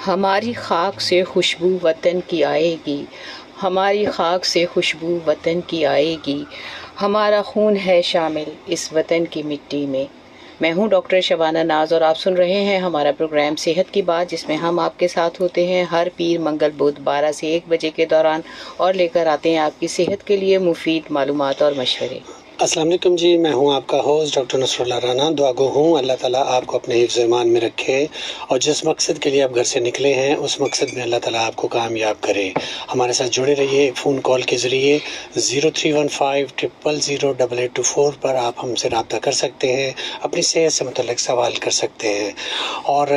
हमारी खाक से खुशबू वतन की आएगी, हमारी खाक से खुशबू वतन की आएगी, हमारा खून है शामिल इस वतन की मिट्टी में। मैं हूं डॉक्टर शबाना नाज और आप सुन रहे हैं हमारा प्रोग्राम सेहत की बात, जिसमें हम आपके साथ होते हैं हर पीर मंगल बुध 12 से 1 बजे के दौरान और लेकर आते हैं आपकी सेहत के लिए मुफीद मालूमात और मशवरे। अस्सलाम वालेकुम जी, मैं हूं आपका होस्ट डॉक्टर नसरुल्लाह राना। दुआ गो हूँ अल्लाह ताला आपको अपने हिफ्ज़ ईमान में रखे और जिस मकसद के लिए आप घर से निकले हैं उस मकसद में अल्लाह ताला आपको कामयाब करे। हमारे साथ जुड़े रहिए फ़ोन कॉल के ज़रिए 0315000824 पर आप हमसे रब्ता कर सकते हैं, अपनी सेहत से मुतल्लिक़ सवाल कर सकते हैं। और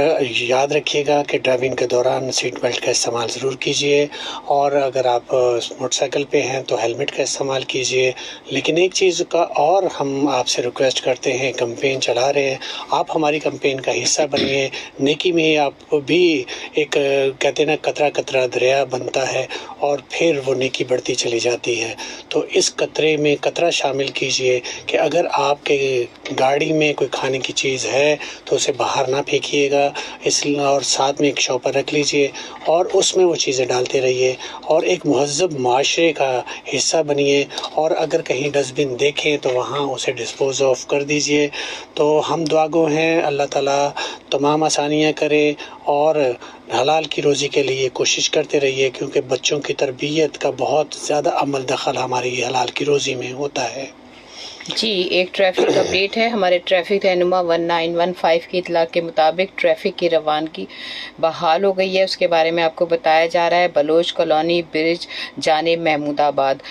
याद रखिएगा कि ड्राइविंग के दौरान सीट बेल्ट का इस्तेमाल ज़रूर कीजिए और अगर आप मोटरसाइकिल पे हैं तो हेलमेट का इस्तेमाल कीजिए। लेकिन एक चीज़ का और हम आपसे रिक्वेस्ट करते हैं, कैंपेन चला रहे हैं, आप हमारी कैंपेन का हिस्सा बनिए। नेकी में आप भी एक कहते हैं ना, कतरा कतरा दरिया बनता है और फिर वो नेकी बढ़ती चली जाती है। तो इस कतरे में कतरा शामिल कीजिए कि अगर आपके गाड़ी में कोई खाने की चीज़ है तो उसे बाहर ना फेंकिएगा, इसलिए और साथ में एक शॉपर रख लीजिए और उसमें वो चीज़ें डालते रहिए और एक महज़ब माशरे का हिस्सा बनिए। और अगर कहीं डस्टबिन देखें तो वहाँ उसे डिस्पोज ऑफ कर दीजिए। तो हम दुआगो हैं, अल्लाह ताला तमाम आसानियाँ करे और हलाल की रोज़ी के लिए कोशिश करते रहिए, क्योंकि बच्चों की तरबियत का बहुत ज़्यादा अमल दखल हमारी हलाल की रोज़ी में होता है। जी, एक ट्रैफिक अपडेट है। हमारे ट्रैफिक रहनुमा 1915 की इतला के मुताबिक ट्रैफिक की रवानगी बहाल हो गई है। उसके बारे में आपको बताया जा रहा है। बलोच कॉलोनी ब्रिज जाने महमूदाबाद।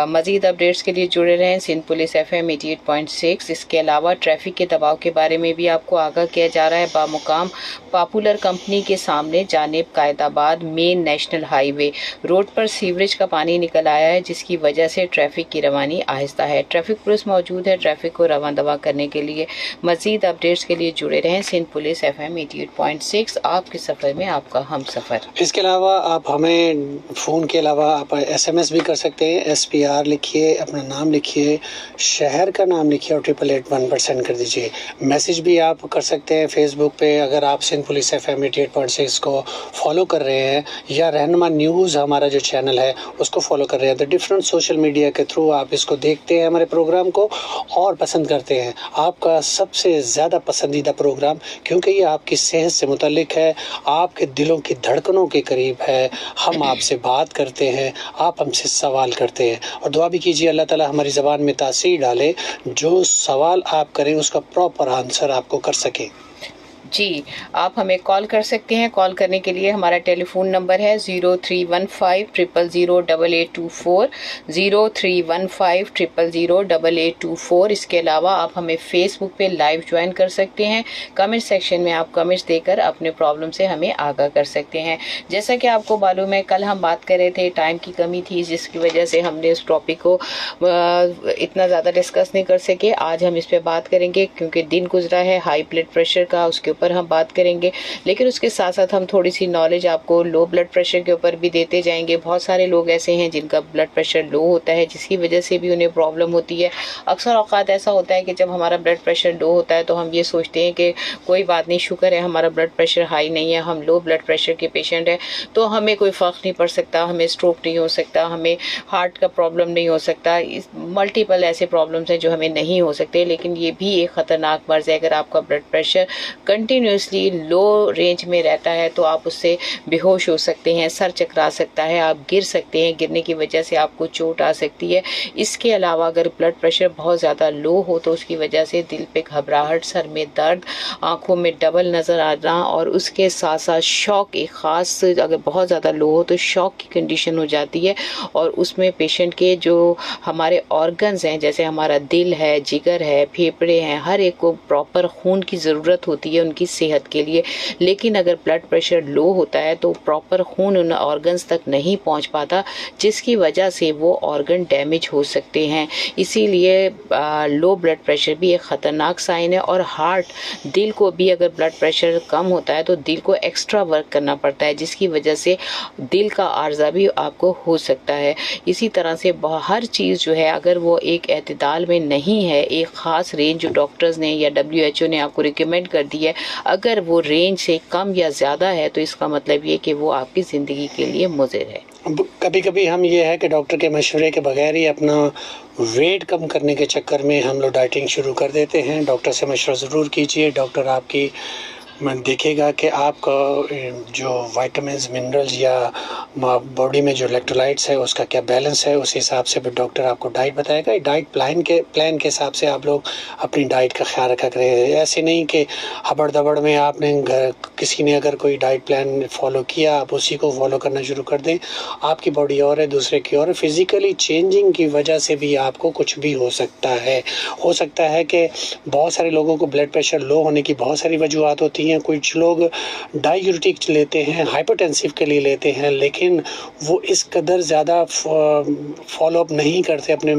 मज़ीद अपडेट्स के लिए जुड़े रहें सिंध पुलिस FM 88.6। इसके अलावा ट्रैफिक के दबाव के बारे में भी आपको आगाह किया जा रहा है। बामुकाम पॉपुलर कंपनी के सामने जानिब Qaidabad main national highway road पर सीवरेज का पानी निकल आया है, जिसकी वजह से ट्रैफिक की रवानी आहिस्ता है। ट्रैफिक पुलिस मौजूद है ट्रैफिक को रवां दवा करने के लिए। मजीद अपडेट्स के लिए जुड़े रहें सिंध पुलिस FM 88.6, आपके सफ़र में आपका हम सफ़र। इसके अलावा आप हमें फ़ोन के अलावा आप SMS भी कर सकते हैं। SPR लिखिए, अपना नाम लिखिए, शहर का नाम लिखिए और 8881 सेंड कर दीजिए। मैसेज भी आप कर सकते हैं फेसबुक पे, अगर आप सिंध पुलिस FM 88.6 को फॉलो कर रहे हैं या रहनुमा न्यूज़ हमारा जो चैनल है उसको फॉलो कर रहे हैं तो डिफरेंट सोशल मीडिया के थ्रू आप इसको देखते हैं, हमारे प्रोग्राम को, और पसंद करते हैं। आपका सबसे ज़्यादा पसंदीदा प्रोग्राम, क्योंकि ये आपकी सेहत से मुतल्लिक है, आपके दिलों की धड़कनों के करीब है। हम आपसे बात करते हैं, आप हमसे सवाल करते हैं और दुआ भी कीजिए अल्लाह ताला हमारी ज़बान में तासीर डाले, जो सवाल आप करें उसका प्रॉपर आंसर आपको कर सके। जी, आप हमें कॉल कर सकते हैं। कॉल करने के लिए हमारा टेलीफोन नंबर है 0315000824, 0315000824। इसके अलावा आप हमें फेसबुक पे लाइव ज्वाइन कर सकते हैं। कमेंट सेक्शन में आप कमेंट्स देकर अपने प्रॉब्लम से हमें आगाह कर सकते हैं। जैसा कि आपको मालूम है, कल हम बात कर रहे थे, टाइम की कमी थी जिसकी वजह से हमने इस टॉपिक को इतना ज़्यादा डिस्कस नहीं कर सके। आज हम इस पर बात करेंगे क्योंकि दिन गुजरा है हाई ब्लड प्रेशर का, उसके ऊपर हम बात करेंगे। लेकिन उसके साथ साथ हम थोड़ी सी नॉलेज आपको लो ब्लड प्रेशर के ऊपर भी देते जाएंगे। बहुत सारे लोग ऐसे हैं जिनका ब्लड प्रेशर लो होता है, जिसकी वजह से भी उन्हें प्रॉब्लम होती है। अक्सर औकात ऐसा होता है कि जब हमारा ब्लड प्रेशर लो होता है तो हम ये सोचते हैं कि कोई बात नहीं, शुक्र है हमारा ब्लड प्रेशर हाई नहीं है, हम लो ब्लड प्रेशर के पेशेंट हैं तो हमें कोई फ़र्क नहीं पड़ सकता, हमें स्ट्रोक नहीं हो सकता, हमें हार्ट का प्रॉब्लम नहीं हो सकता। मल्टीपल ऐसे प्रॉब्लम्स हैं जो हमें नहीं हो सकते। लेकिन ये भी एक ख़तरनाक मर्ज़ है। अगर आपका ब्लड प्रेशर कंटिन्यूसली लो रेंज में रहता है तो आप उससे बेहोश हो सकते हैं, सर चकरा सकता है, आप गिर सकते हैं, गिरने की वजह से आपको चोट आ सकती है। इसके अलावा अगर ब्लड प्रेशर बहुत ज़्यादा लो हो तो उसकी वजह से दिल पे घबराहट, सर में दर्द, आँखों में डबल नज़र आना और उसके साथ साथ शॉक, एक ख़ास अगर बहुत ज़्यादा लो हो तो शॉक की कंडीशन हो जाती है और उसमें पेशेंट के जो हमारे ऑर्गन्स हैं, जैसे हमारा दिल है, जिगर है, फेफड़े हैं, हर एक को प्रॉपर खून की ज़रूरत होती है उनकी सेहत के लिए। लेकिन अगर ब्लड प्रेशर लो होता है तो प्रॉपर खून उन ऑर्गन्स तक नहीं पहुंच पाता, जिसकी वजह से वो ऑर्गन डैमेज हो सकते हैं। इसीलिए लो ब्लड प्रेशर भी एक ख़तरनाक साइन है। और हार्ट, दिल को भी अगर ब्लड प्रेशर कम होता है तो दिल को एक्स्ट्रा वर्क करना पड़ता है, जिसकी वजह से दिल का आर्जा भी आपको हो सकता है। इसी तरह से हर चीज़ जो है अगर वो एक एतदाल में नहीं है, एक ख़ास रेंज जो डॉक्टर्स ने या WHO ने आपको रिकमेंड कर दी है अगर वो रेंज से कम या ज़्यादा है तो इसका मतलब ये कि वो आपकी ज़िंदगी के लिए मुज़िर है। कभी कभी हम ये है कि डॉक्टर के मशवरे के बगैर ही अपना वेट कम करने के चक्कर में हम लोग डाइटिंग शुरू कर देते हैं। डॉक्टर से मशवरा ज़रूर कीजिए। डॉक्टर आपकी देखेगा कि आपका जो विटामिन्स मिनरल्स या बॉडी में जो इलेक्ट्रोलाइट्स है उसका क्या बैलेंस है, उस हिसाब से फिर डॉक्टर आपको डाइट बताएगा। डाइट प्लान के हिसाब से आप लोग अपनी डाइट का ख्याल रखा करें। ऐसे नहीं कि हबड़ दबड़ में आपने किसी ने अगर कोई डाइट प्लान फॉलो किया आप उसी को फॉलो करना शुरू कर दें। आपकी बॉडी और है, दूसरे की और है। फिज़िकली चेंजिंग की वजह से भी आपको कुछ भी हो सकता है। हो सकता है कि बहुत सारे लोगों को ब्लड प्रेशर लो होने की बहुत सारी वजूहत होती हैं। कुछ लोग डाययूरेटिक लेते हैं, हाइपरटेंसिव के लिए लेते हैं, लेकिन वो इस कदर ज़्यादा फॉलो अप नहीं करते, अपने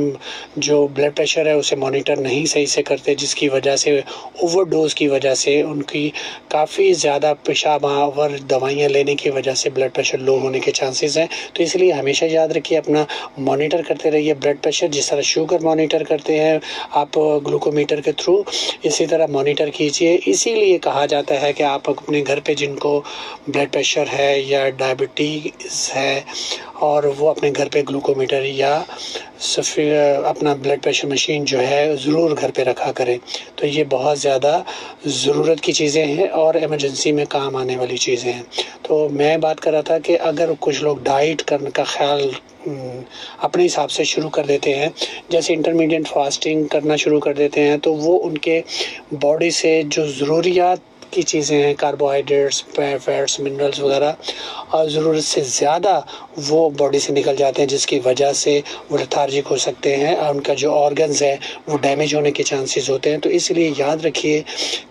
जो ब्लड प्रेशर है उसे मॉनिटर नहीं सही से करते, जिसकी वजह से ओवरडोज की वजह से उनकी काफ़ी ज़्यादा पेशाब आवर दवाइयाँ लेने की वजह से ब्लड प्रेशर लो होने के चांसेस हैं। तो इसलिए हमेशा याद रखिए, अपना मॉनिटर करते रहिए ब्लड प्रेशर। जिस तरह शुगर मॉनिटर करते हैं आप ग्लूकोमीटर के थ्रू, इसी तरह मॉनिटर कीजिए। इसीलिए कहा जाता है कि आप अपने घर पे जिनको ब्लड प्रेशर है या डायबिटीज़ है और वो अपने घर पे ग्लूकोमीटर या अपना ब्लड प्रेशर मशीन जो है ज़रूर घर पे रखा करें। तो ये बहुत ज़्यादा ज़रूरत की चीज़ें हैं और इमरजेंसी में काम आने वाली चीज़ें हैं। तो मैं बात कर रहा था कि अगर कुछ लोग डाइट करने का ख्याल अपने हिसाब से शुरू कर देते हैं, जैसे इंटरमीडिएट फास्टिंग करना शुरू कर देते हैं, तो वो उनके बॉडी से जो ज़रूरियात की चीज़ें हैं, कार्बोहाइड्रेट्स, फैट्स, मिनरल्स वगैरह, और ज़रूरत से ज़्यादा वो बॉडी से निकल जाते हैं, जिसकी वजह से वो लेथार्जिक हो सकते हैं और उनका जो ऑर्गन्स है वो डैमेज होने के चांसेस होते हैं। तो इसलिए याद रखिए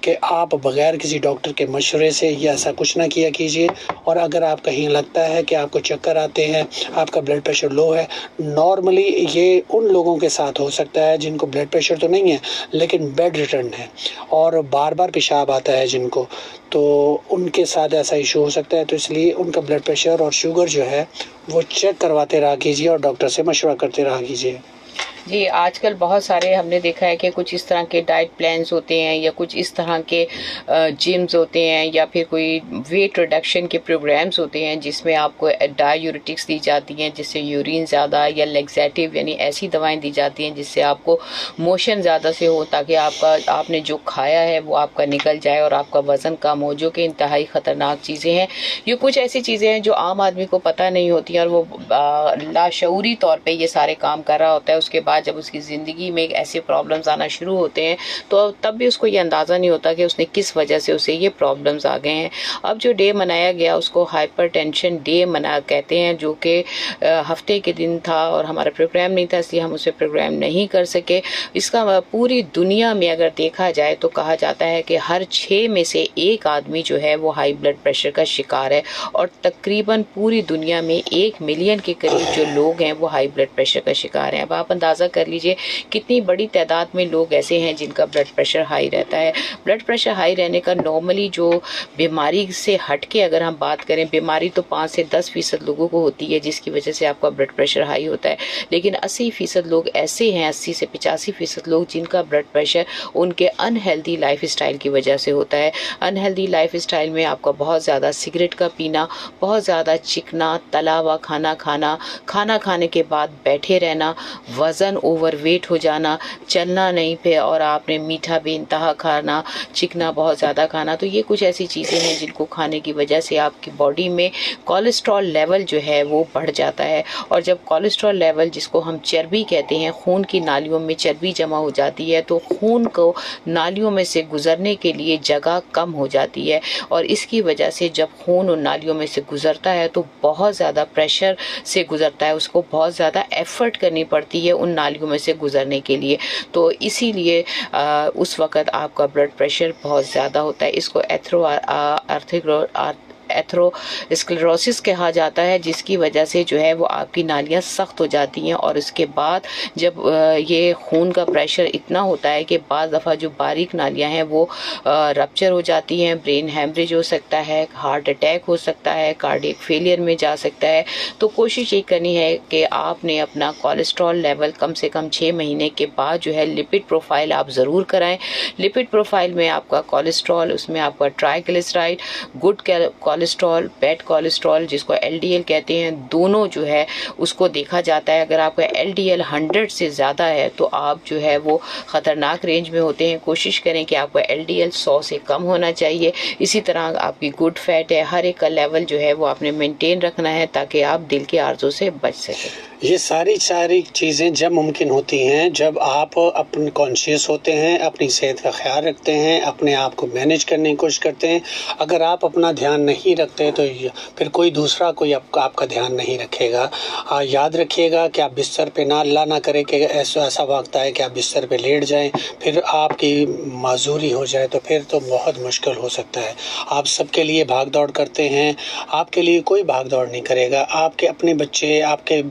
कि आप बग़ैर किसी डॉक्टर के मशवरे से ये ऐसा कुछ ना किया कीजिए। और अगर आप कहीं लगता है कि आपको चक्कर आते हैं, आपका ब्लड प्रेशर लो है, नॉर्मली ये उन लोगों के साथ हो सकता है जिनको ब्लड प्रेशर तो नहीं है लेकिन बेड रिटर्न है और बार बार पेशाब आता है जिनको, तो उनके साथ ऐसा इशू हो सकता है। तो इसलिए उनका ब्लड प्रेशर और शुगर जो है वो चेक करवाते रहा कीजिए और डॉक्टर से मशवरा करते रहा कीजिए। जी, आजकल बहुत सारे हमने देखा है कि कुछ इस तरह के डाइट प्लान्स होते हैं या कुछ इस तरह के जिम्स होते हैं या फिर कोई वेट रिडक्शन के प्रोग्राम्स होते हैं जिसमें आपको डाययूरेटिक्स दी जाती हैं जिससे यूरिन ज़्यादा, या लेग्जेटिव यानी ऐसी दवाएं दी जाती हैं जिससे आपको मोशन ज़्यादा से हो, ताकि आपने जो खाया है वो आपका निकल जाए और आपका वज़न कम हो, जो कि इंतहाई ख़तरनाक चीज़ें हैं। ये कुछ ऐसी चीज़ें हैं जो आम आदमी को पता नहीं होती और वो लाशऊरी तौर पर ये सारे काम कर रहा होता है। उसके बाद जब उसकी ज़िंदगी में ऐसे प्रॉब्लम्स आना शुरू होते हैं तो तब भी उसको ये अंदाज़ा नहीं होता कि उसने किस वजह से उसे ये प्रॉब्लम्स आ गए हैं। अब जो डे मनाया गया उसको हाइपरटेंशन डे कहते हैं, जो कि हफ्ते के दिन था और हमारा प्रोग्राम नहीं था, इसलिए हम उसे प्रोग्राम नहीं कर सके। इसका पूरी दुनिया में अगर देखा जाए तो कहा जाता है कि हर 6 में से 1 आदमी जो है वो हाई ब्लड प्रेशर का शिकार है और तकरीबन पूरी दुनिया में 1 मिलियन के करीब जो लोग हैं वो हाई ब्लड प्रेशर का शिकार हैं। अब आप अंदाज़ा कर लीजिए कितनी बड़ी तादाद में लोग ऐसे हैं जिनका ब्लड प्रेशर हाई रहता है। ब्लड प्रेशर हाई रहने का नॉर्मली जो बीमारी से हट के अगर हम बात करें, बीमारी तो 5 से 10% लोगों को होती है जिसकी वजह से आपका ब्लड प्रेशर हाई होता है, लेकिन 80% लोग ऐसे हैं, 80 से 85% लोग जिनका ब्लड प्रेशर उनके अनहेल्दी लाइफ स्टाइल की वजह से होता है। अनहेल्दी लाइफ स्टाइल में आपका बहुत ज़्यादा सिगरेट का पीना, बहुत ज़्यादा चिकना तला हुआ खाना खाना, खाना खाने के बाद बैठे रहना, वज़न ओवरवेट हो जाना, चलना नहीं पे और आपने मीठा बेइंतहा खाना, चिकना बहुत ज़्यादा खाना, तो ये कुछ ऐसी चीज़ें हैं जिनको खाने की वजह से आपकी बॉडी में कोलेस्ट्रॉल लेवल जो है वो बढ़ जाता है। और जब कोलेस्ट्रॉल लेवल, जिसको हम चर्बी कहते हैं, खून की नालियों में चर्बी जमा हो जाती है तो खून को नालियों में से गुजरने के लिए जगह कम हो जाती है और इसकी वजह से जब खून उन नालियों में से गुजरता है तो बहुत ज़्यादा प्रेशर से गुजरता है, उसको बहुत ज़्यादा एफर्ट करनी पड़ती है उन नालियों में से गुजरने के लिए। तो इसीलिए उस वक़्त आपका ब्लड प्रेशर बहुत ज़्यादा होता है। इसको एथेरोस्क्लेरोसिस कहा जाता है, जिसकी वजह से जो है वो आपकी नालियाँ सख्त हो जाती हैं और उसके बाद जब ये खून का प्रेशर इतना होता है कि बाज़ दफ़ा जो बारीक नालियाँ हैं वो रप्चर हो जाती हैं, ब्रेन हैमरेज हो सकता है, हार्ट अटैक हो सकता है, कार्डियक फेलियर में जा सकता है। तो कोशिश ये करनी है कि आपने अपना कोलेस्ट्रॉल लेवल कम से कम 6 महीने के बाद जो है लिपिड प्रोफाइल आप ज़रूर कराएं। लिपिड प्रोफाइल में आपका कोलेस्ट्रॉल, उसमें आपका triglyceride, good cholesterol, bad cholesterol जिसको LDL कहते हैं, दोनों जो है उसको देखा जाता है। अगर आपका LDL 100 से ज़्यादा है तो आप जो है वो ख़तरनाक रेंज में होते हैं। कोशिश करें कि आपका LDL 100 से कम होना चाहिए। इसी तरह आपकी गुड फैट है, हर एक का लेवल जो है वो आपने मेंटेन रखना है ताकि आप दिल के आर्जों से बच सकें। ये सारी चीज़ें जब मुमकिन होती हैं जब आप अपने कॉन्शियस होते हैं, अपनी सेहत का ख्याल रखते हैं, अपने आप को मैनेज करने की कोशिश करते हैं। अगर आप अपना ध्यान नहीं रखते तो फिर कोई दूसरा कोई आपका ध्यान नहीं रखेगा। याद रखिएगा कि आप बिस्तर पे ना अल्लाह ना करे कि ऐसा वक्त आए कि आप बिस्तर पे लेट जाएं, फिर आपकी माजूरी हो जाए तो फिर तो बहुत मुश्किल हो सकता है। आप सबके लिए भाग दौड़ करते हैं, आपके लिए कोई भाग दौड़ नहीं करेगा। आपके अपने बच्चे, आपके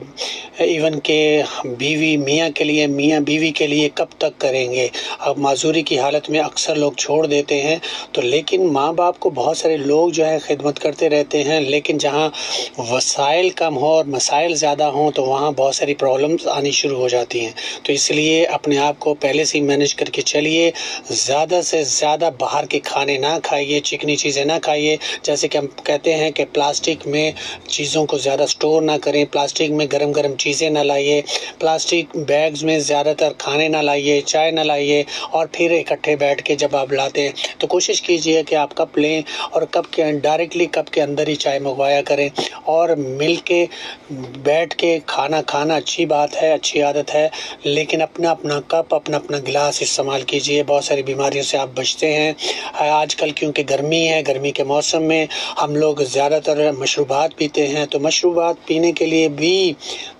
इवन के बीवी मियाँ के लिए, मियाँ बीवी के लिए कब तक करेंगे। अब माजूरी की हालत में अक्सर लोग छोड़ देते हैं। तो लेकिन माँ बाप को बहुत सारे लोग जो है खिदमत करते रहते हैं, लेकिन जहाँ वसाइल कम हो और मसाइल ज़्यादा हों तो वहाँ बहुत सारी प्रॉब्लम्स आनी शुरू हो जाती हैं। तो इसलिए अपने आप को पहले से ही मैनेज करके चलिए। ज़्यादा से ज़्यादा बाहर के खाने ना खाइए, चिकनी चीज़ें ना खाइए। जैसे कि हम कहते हैं कि प्लास्टिक में चीज़ों को ज़्यादा स्टोर ना करें, प्लास्टिक में गरम गरम चीज़ें ना लाइए, प्लास्टिक बैग्स में ज़्यादातर खाने ना लाइए, चाय ना लाइए और फिर इकट्ठे बैठ के जब आप लाते हैं तो कोशिश कीजिए कि आप कप लें और कप के डायरेक्टली कप के अंदर ही चाय मंगवाया करें। और मिल के बैठ के खाना खाना अच्छी बात है, अच्छी आदत है, लेकिन अपना अपना कप, अपना अपना गिलास इस्तेमाल कीजिए। बहुत सारी बीमारियों से आप बचते हैं। आजकल क्योंकि गर्मी है, गर्मी के मौसम में हम लोग ज़्यादातर मशरूबात पीते हैं, तो मशरूबात पीने के लिए भी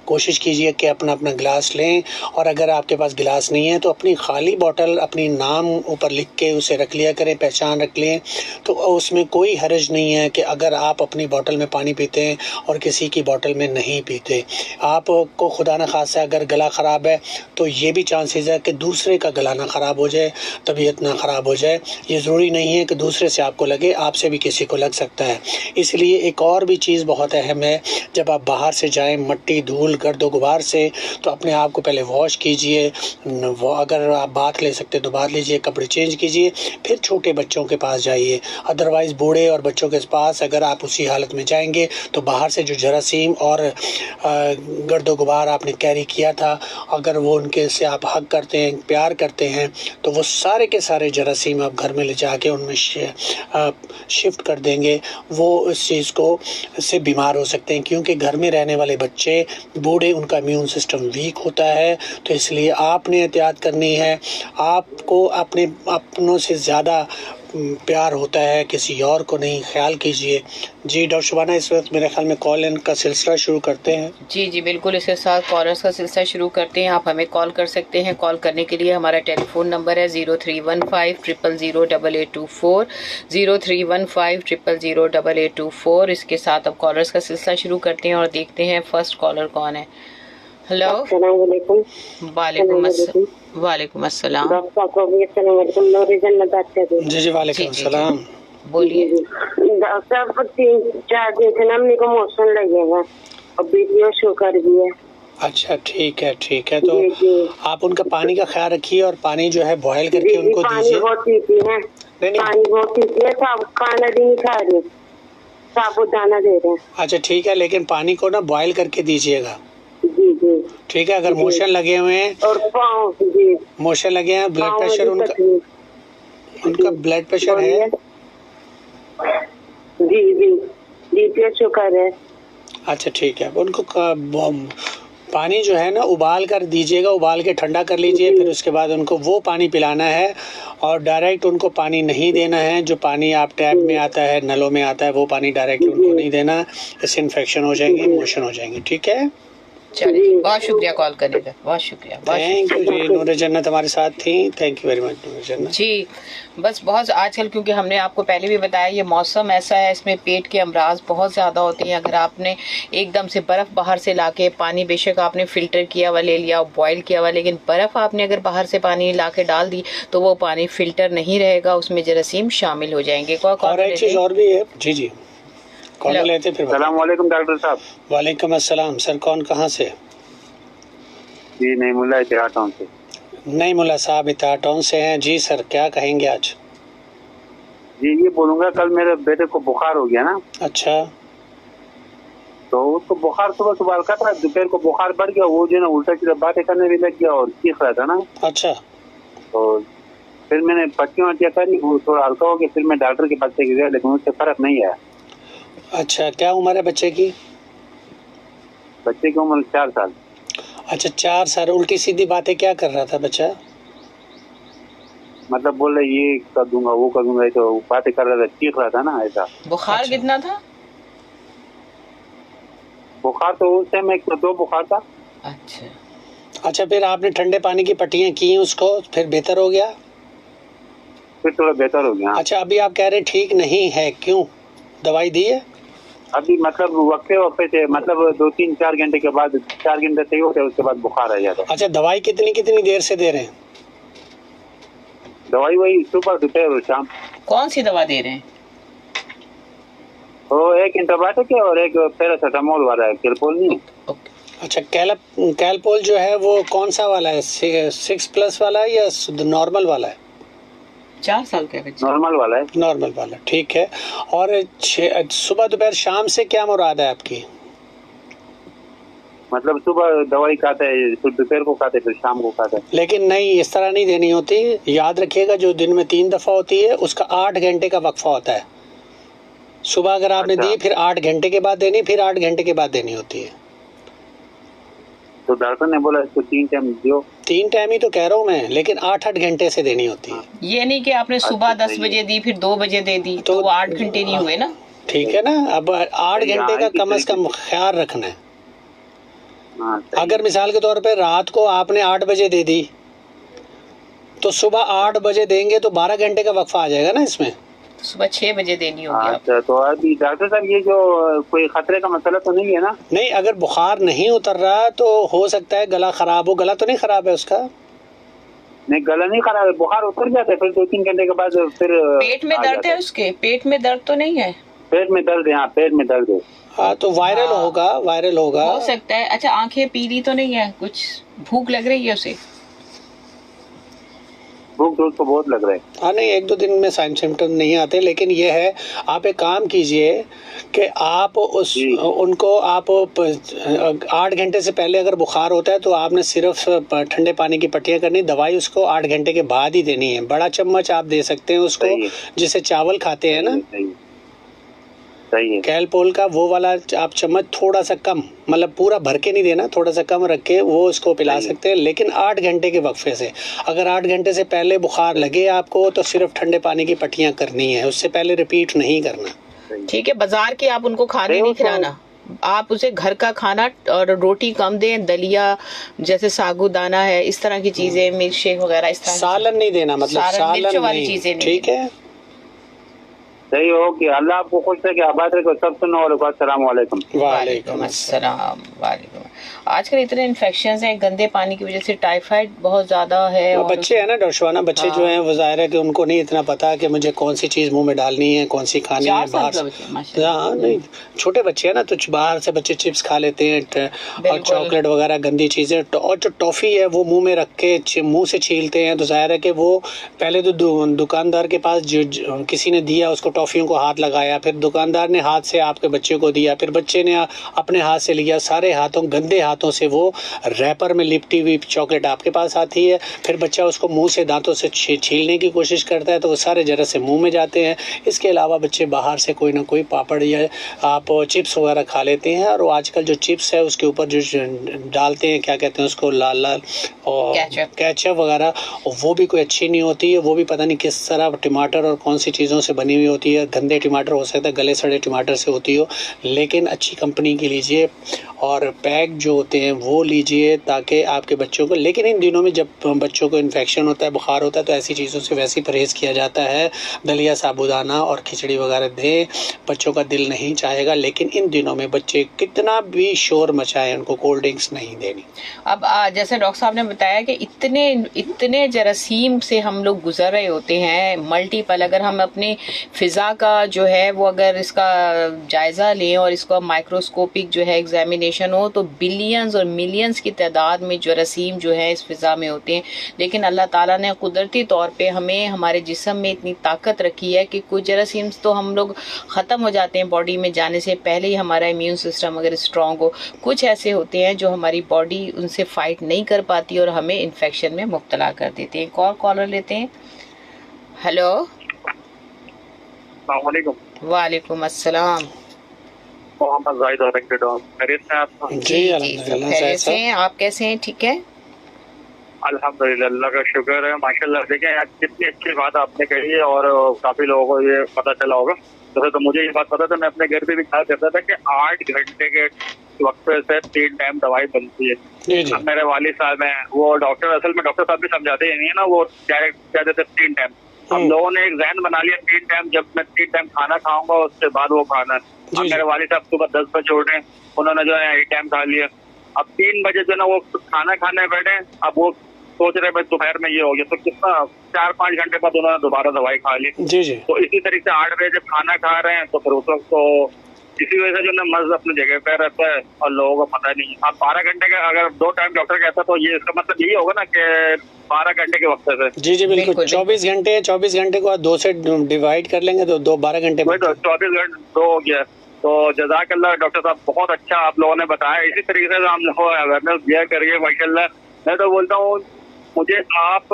कोशिश कीजिए कि अपना अपना गिलास लें। और अगर आपके पास गिलास नहीं है तो अपनी खाली बोतल अपनी नाम ऊपर लिख के उसे रख लिया करें, पहचान रख लें। तो उसमें कोई हर्ज नहीं है कि अगर आप अपनी बोतल में पानी पीते हैं और किसी की बोतल में नहीं पीते। आपको खुदा न खासा अगर गला ख़राब है तो ये भी चांसेस है कि दूसरे का गला ना ख़राब हो जाए, तबीयत ना ख़राब हो जाए। ये ज़रूरी नहीं है कि दूसरे से आपको लगे, आपसे भी किसी को लग सकता है। इसलिए एक और भी चीज़ बहुत अहम है, जब आप बाहर से जाएँ मट्टी धूल गर्दो गुबार से, तो अपने आप को पहले वॉश कीजिए। अगर आप बात ले सकते तो बात लीजिए, कपड़े चेंज कीजिए, फिर छोटे बच्चों के पास जाइए। अदरवाइज़ बूढ़े और बच्चों के पास अगर आप उसी हालत में जाएंगे तो बाहर से जो जरासीम और गर्दो गुबार आपने कैरी किया था, अगर वो उनके से आप हक करते हैं, प्यार करते हैं, तो वो सारे के सारे जरासीम आप घर में ले जाके उनमें शिफ्ट कर देंगे। वो इस चीज़ को से बीमार हो सकते हैं, क्योंकि घर में रहने वाले बच्चे बूढ़े, उनका इम्यून सिस्टम वीक होता है। तो इसलिए आपने एहतियात करनी है। आपको अपनों से ज़्यादा प्यार होता है, किसी और को नहीं। ख्याल कीजिए। जी डॉक्टर शुबाना, इस वक्त मेरे ख्याल में कॉल इन का सिलसिला शुरू करते हैं। जी बिल्कुल, इसके साथ कॉलर्स का सिलसिला शुरू करते हैं। आप हमें कॉल कर सकते हैं। कॉल करने के लिए हमारा टेलीफोन नंबर है 0315000824, 0315000824। इसके साथ अब कॉलर्स का सिलसिला शुरू करते हैं और देखते हैं फर्स्ट कॉलर कौन है। हेलो, वालेकुम अस्सलाम। जी वालेकुम अस्सलाम। बोलिए। डॉक्टर 3-4 दिन से ना मेरे को मोशन लगेगा और बीपी और शुगर भी है। अच्छा ठीक है तो आप उनका पानी का ख्याल रखिए और पानी जो है बॉयल करके उनको दीजिए। पानी बहुत पीती है, पानी बहुत पीती है। खाना भी नहीं खा रही, साबुदाना दे रहे हैं। अच्छा ठीक है, लेकिन पानी को ना बॉयल करके दीजिएगा। जी ठीक है। अगर मोशन लगे हुए हैं और पाँव, जी मोशन लगे हैं, ब्लड प्रेशर उनका ब्लड प्रेशर है? जी शुगर है। अच्छा ठीक है। उनको पानी जो है ना उबाल कर दीजिएगा, उबाल के ठंडा कर लीजिए। फिर उसके बाद उनको वो पानी पिलाना है और डायरेक्ट उनको पानी नहीं देना है। जो पानी आप टैप में आता है, नलों में आता है, वो पानी डायरेक्ट उनको नहीं देना। इससे इन्फेक्शन हो जाएंगे, मोशन हो जाएंगे। ठीक है। चलिए, बहुत शुक्रिया कॉल करने का, बहुत शुक्रिया, बहुत थैंक यू जी। नूर जन्नत हमारे साथ थी, थैंक यू वेरी मच नूर जन्नत जी। बस बहुत आजकल, क्योंकि हमने आपको पहले भी बताया, ये मौसम ऐसा है, इसमें पेट के अमराज बहुत ज़्यादा होते हैं। अगर आपने एकदम से बर्फ़ बाहर से लाके, पानी बेशक आपने फ़िल्टर किया हुआ ले लिया, बॉयल किया हुआ, लेकिन बर्फ़ आपने अगर बाहर से पानी लाके डाल दी तो वो पानी फ़िल्टर नहीं रहेगा, उसमें जरासीम शामिल हो जाएंगे। और एक चीज़ और भी है जी जी, कॉल लेते फिर। सलाम वालेकुम डॉक्टर साहब। वालेकुम अस्सलाम सर, कौन कहाँ से? जी नहीं, मुल्ला इतिहाद टाउन से। नहीं मुल्ला साहब इतिहाद टाउन से हैं जी सर, क्या कहेंगे आज? जी ये बोलूँगा, कल मेरे बेटे को बुखार हो गया ना। अच्छा। तो उसको बुखार सुबह सुबह हल्का था, दोपहर को बुखार बढ़ गया, वो जो ना उल्टा सीधा बातें करने भी लग गया और चीख रहा था ना। अच्छा। तो फिर मैंने पट्टियाँ करी, वो थोड़ा हल्का हो गया, फिर मैं डॉक्टर के पास लेके गया, लेकिन उससे फर्क नहीं आया। अच्छा, क्या उम्र है बच्चे की? बच्चे की उम्र 4 साल। अच्छा 4 साल। उल्टी सीधी बातें क्या कर रहा था बच्चा? मतलब बोल रहे ये कर दूंगा वो कर दूंगा, तो बातें कर रहा था, चीख रहा था ना ऐसा। बुखार अच्छा। कितना था? बुखार तो उस टाइम 102 बुखार था। अच्छा। अच्छा, फिर आपने ठंडे पानी की पट्टियाँ की उसको, फिर बेहतर हो गया? फिर थोड़ा बेहतर हो गया। अच्छा, अभी आप कह रहे ठीक नहीं है, क्यों? दवाई दी है? अभी मतलब वक्फे से, मतलब 2-3-4 घंटे के बाद, 4 घंटे सही होते हैं, उसके बाद बुखार आ जाता है। अच्छा, दवाई कितनी कितनी देर से दे रहे हैं? दवाई वही सुबह दोपहर और शाम। कौन सी दवा दे रहे हैं? वो एक एंटीबायोटिक है और एक पैरासिटामोल वाला है, कैलपोल नहीं। अच्छा, कैलपोल जो है वो कौन सा वाला है? 6+ वाला है या नॉर्मल वाला है? 4 साल का बच्चा। नॉर्मल वाला है। नॉर्मल वाला, ठीक है। और सुबह दोपहर शाम से क्या मुराद है आपकी? मतलब सुबह दवाई खाते है, फिर दोपहर को खाते, फिर शाम को खाते। लेकिन नहीं, इस तरह नहीं देनी होती। याद रखिएगा, जो दिन में 3 दफा होती है उसका 8 घंटे का वक्फा होता है। सुबह अगर आपने अच्छा। दी, फिर 8 घंटे के बाद देनी, फिर 8 घंटे के बाद देनी होती है। तो डॉक्टर ने बोला इसको 3 टाइम दियो। 3 टाइम ही तो कह रहा हूँ मैं, लेकिन 8-8 घंटे से देनी होती है। ये नहीं कि आपने सुबह 10 बजे दी फिर 2 बजे दे दी, तो वो 8 घंटे नहीं हुए ना। ठीक है ना। अब 8 घंटे का कम से कम ख्याल रखना है। हाँ, सही। अगर मिसाल के तौर पे रात को आपने 8 बजे दे दी, तो सुबह 8 बजे देंगे तो 12 घंटे का वक्फा आ जाएगा ना इसमें। तो सुबह 6 बजे देनी होगी आप। अच्छा, तो अभी डॉक्टर साहब ये जो कोई खतरे का मसला तो नहीं है ना? नहीं, अगर बुखार नहीं उतर रहा तो हो सकता है गला खराब हो। गला तो नहीं खराब है उसका? नहीं, गला नहीं खराब है, बुखार उतर जाता है, फिर 2-3 घंटे के बाद फिर पेट में दर्द है उसके? पेट में दर्द तो नहीं है? पेट में दर्द है। हाँ, पेट में दर्द है। हाँ, तो वायरल हाँ। होगा, वायरल होगा। हो सकता है। अच्छा, आंखें पीली तो नहीं है? कुछ भूख लग रही है उसे? भूख तो उसको बहुत लग रहा है। हाँ, नहीं 1-2 दिन में साइन सिम्टम नहीं आते, लेकिन ये है, आप एक काम कीजिए कि आप उनको आप 8 घंटे से पहले अगर बुखार होता है तो आपने सिर्फ ठंडे पानी की पट्टियाँ करनी। दवाई उसको 8 घंटे के बाद ही देनी है। बड़ा चम्मच आप दे सकते हैं उसको, जिसे चावल खाते हैं ना, सही है। कैलपोल का वो वाला आप चम्मच थोड़ा सा कम, मतलब पूरा भर के नहीं देना, थोड़ा सा कम रख के वो उसको पिला सकते हैं, लेकिन 8 घंटे के वक्फे से। अगर 8 घंटे से पहले बुखार लगे आपको तो सिर्फ ठंडे पानी की पट्टियाँ करनी है, उससे पहले रिपीट नहीं करना। ठीक है। बाजार की आप उनको खाने नहीं खिलाना, आप उसे घर का खाना और रोटी कम दें, दलिया जैसे साबूदाना है, इस तरह की चीजें, मिल्क शेक वगैरह, इस तरह। सालन नहीं देना, मतलब सालन वाली चीजें नहीं। ठीक है, सही हो कि अल्लाह आपको खुश रखे, आबाद रखे। सब सुनने वालों को अस्सलाम वालेकुम। वालेकुम अस्सलाम। वालेकुम। आजकल इतने इन्फेक्शंस हैं गंदे पानी की वजह से, टाइफाइड बहुत ज्यादा है। और बच्चे है ना डॉक्टर, बच्चे जो हैं वो जाहिर है कि उनको नहीं इतना पता कि मुझे कौन सी चीज मुंह में डालनी है, कौन सी खानी है। बाहर हाँ, नहीं छोटे बच्चे हैं ना, तो बाहर से बच्चे चिप्स खा लेते हैं और चॉकलेट वगैरह गंदी चीजें, और जो टॉफी है वो मुंह में रख के मुंह से छीलते हैं, तो जाहिर है कि वो पहले तो दुकानदार के पास किसी ने दिया, उसको टॉफियों को हाथ लगाया, फिर दुकानदार ने हाथ से आपके बच्चे को दिया, फिर बच्चे ने अपने हाथ से लिया, सारे हाथों गंदे हाथों से वो रैपर में लिपटी हुई चॉकलेट आपके पास आती है। फिर बच्चा उसको मुंह से दांतों से छीलने की कोशिश करता है, तो वो सारे जरा से मुंह में जाते हैं। इसके अलावा बच्चे बाहर से कोई ना कोई पापड़ या आप चिप्स वगैरह खा लेते हैं, और वो आजकल जो चिप्स है उसके ऊपर जो डालते हैं, क्या कहते हैं उसको, लाल लाल और केचप वगैरह, वो भी कोई अच्छी नहीं होती है। वो भी पता नहीं किस तरह टमाटर और कौन सी चीज़ों से बनी हुई होती है। गंदे टमाटर हो सकता है, गले सड़े टमाटर से होती हो, लेकिन अच्छी कंपनी की लीजिए। और पैक जो होते हैं वो लीजिए ताकि आपके बच्चों को, लेकिन इन दिनों में जब बच्चों को इन्फेक्शन होता है, बुखार होता है, तो ऐसी चीज़ों से वैसे ही परहेज़ किया जाता है। दलिया, साबूदाना और खिचड़ी वगैरह दें, बच्चों का दिल नहीं चाहेगा। लेकिन इन दिनों में बच्चे कितना भी शोर मचाएं, उनको कोल्ड ड्रिंक्स नहीं देनी। अब जैसे डॉक्टर साहब ने बताया कि इतने जरासीम से हम लोग गुजर रहे होते हैं, मल्टीपल। अगर हम अपने फिज़ा का जो है वो अगर इसका जायज़ा लें और इसका माइक्रोस्कोपिक जो है एग्जामिनेशन हो, तो बिलियंस और मिलियंस की तादाद में जरासीम जो है इस फिज़ा में होते हैं। लेकिन अल्लाह ताला ने कुदरती तौर पे हमें हमारे जिस्म में इतनी ताकत रखी है कि कुछ जरासीम तो हम लोग ख़त्म हो जाते हैं बॉडी में जाने से पहले ही, हमारा इम्यून सिस्टम अगर स्ट्रांग हो। कुछ ऐसे होते हैं जो हमारी बॉडी उनसे फाइट नहीं कर पाती और हमें इन्फेक्शन में मुब्तला कर देते हैं। कॉलर लेते हैं। हेलो, वालेकुम अस्सलाम। मोहम्मद जाहिद जी खैरियत से हैं आप? कैसे हैं? ठीक है, अल्हम्दुलिल्लाह, अल्लाह का शुक्र है, माशाल्लाह। देखें आज कितनी अच्छी बात आपने कही है और काफी लोगों को ये पता चला होगा। तो मुझे ये बात पता था, मैं अपने घर पे भी कहा करता था कि 8 घंटे के वक्त से 3 टाइम दवाई बनती है। अब मेरे वालिद साहब हैं, वो डॉक्टर, असल में डॉक्टर साहब भी समझाते ही नहीं है ना, वो डायरेक्ट कह देते 3 टाइम। हम लोगों ने एक जहन बना लिया 3 टाइम, जब मैं 3 टाइम खाना खाऊंगा उसके बाद वो खाना है। अब मेरे वालिद साहब सुबह 10 बजे उठे, उन्होंने जो है 1 टाइम खा लिया। अब 3 बजे जो ना वो खाना खाने बैठे, अब वो सोच रहे भाई दोपहर में ये हो गया, तो कितना 4-5 घंटे बाद उन्होंने दोबारा दवाई खा ली। जी। तो इसी तरीके से 8 बजे जब खाना खा रहे हैं तो फिर उस वक्त तो इसी वजह से जो ना मर्ज अपनी जगह पे रहता है और लोगों को पता नहीं। आप 12 घंटे का अगर 2 टाइम डॉक्टर कहता तो ये इसका मतलब यही होगा ना कि 12 घंटे के वक्त से। जी बिल्कुल। 24 घंटे को 2 से डिवाइड कर लेंगे तो 12 घंटे। 24 घंटे 2 हो गया। तो जज़ाकल्लाह डॉक्टर साहब, बहुत अच्छा आप लोगों ने बताया। इसी तरीके से हम लोग अवेयरनेस दिया करिए माशाल्लाह। मैं तो बोलता हूँ, मुझे आप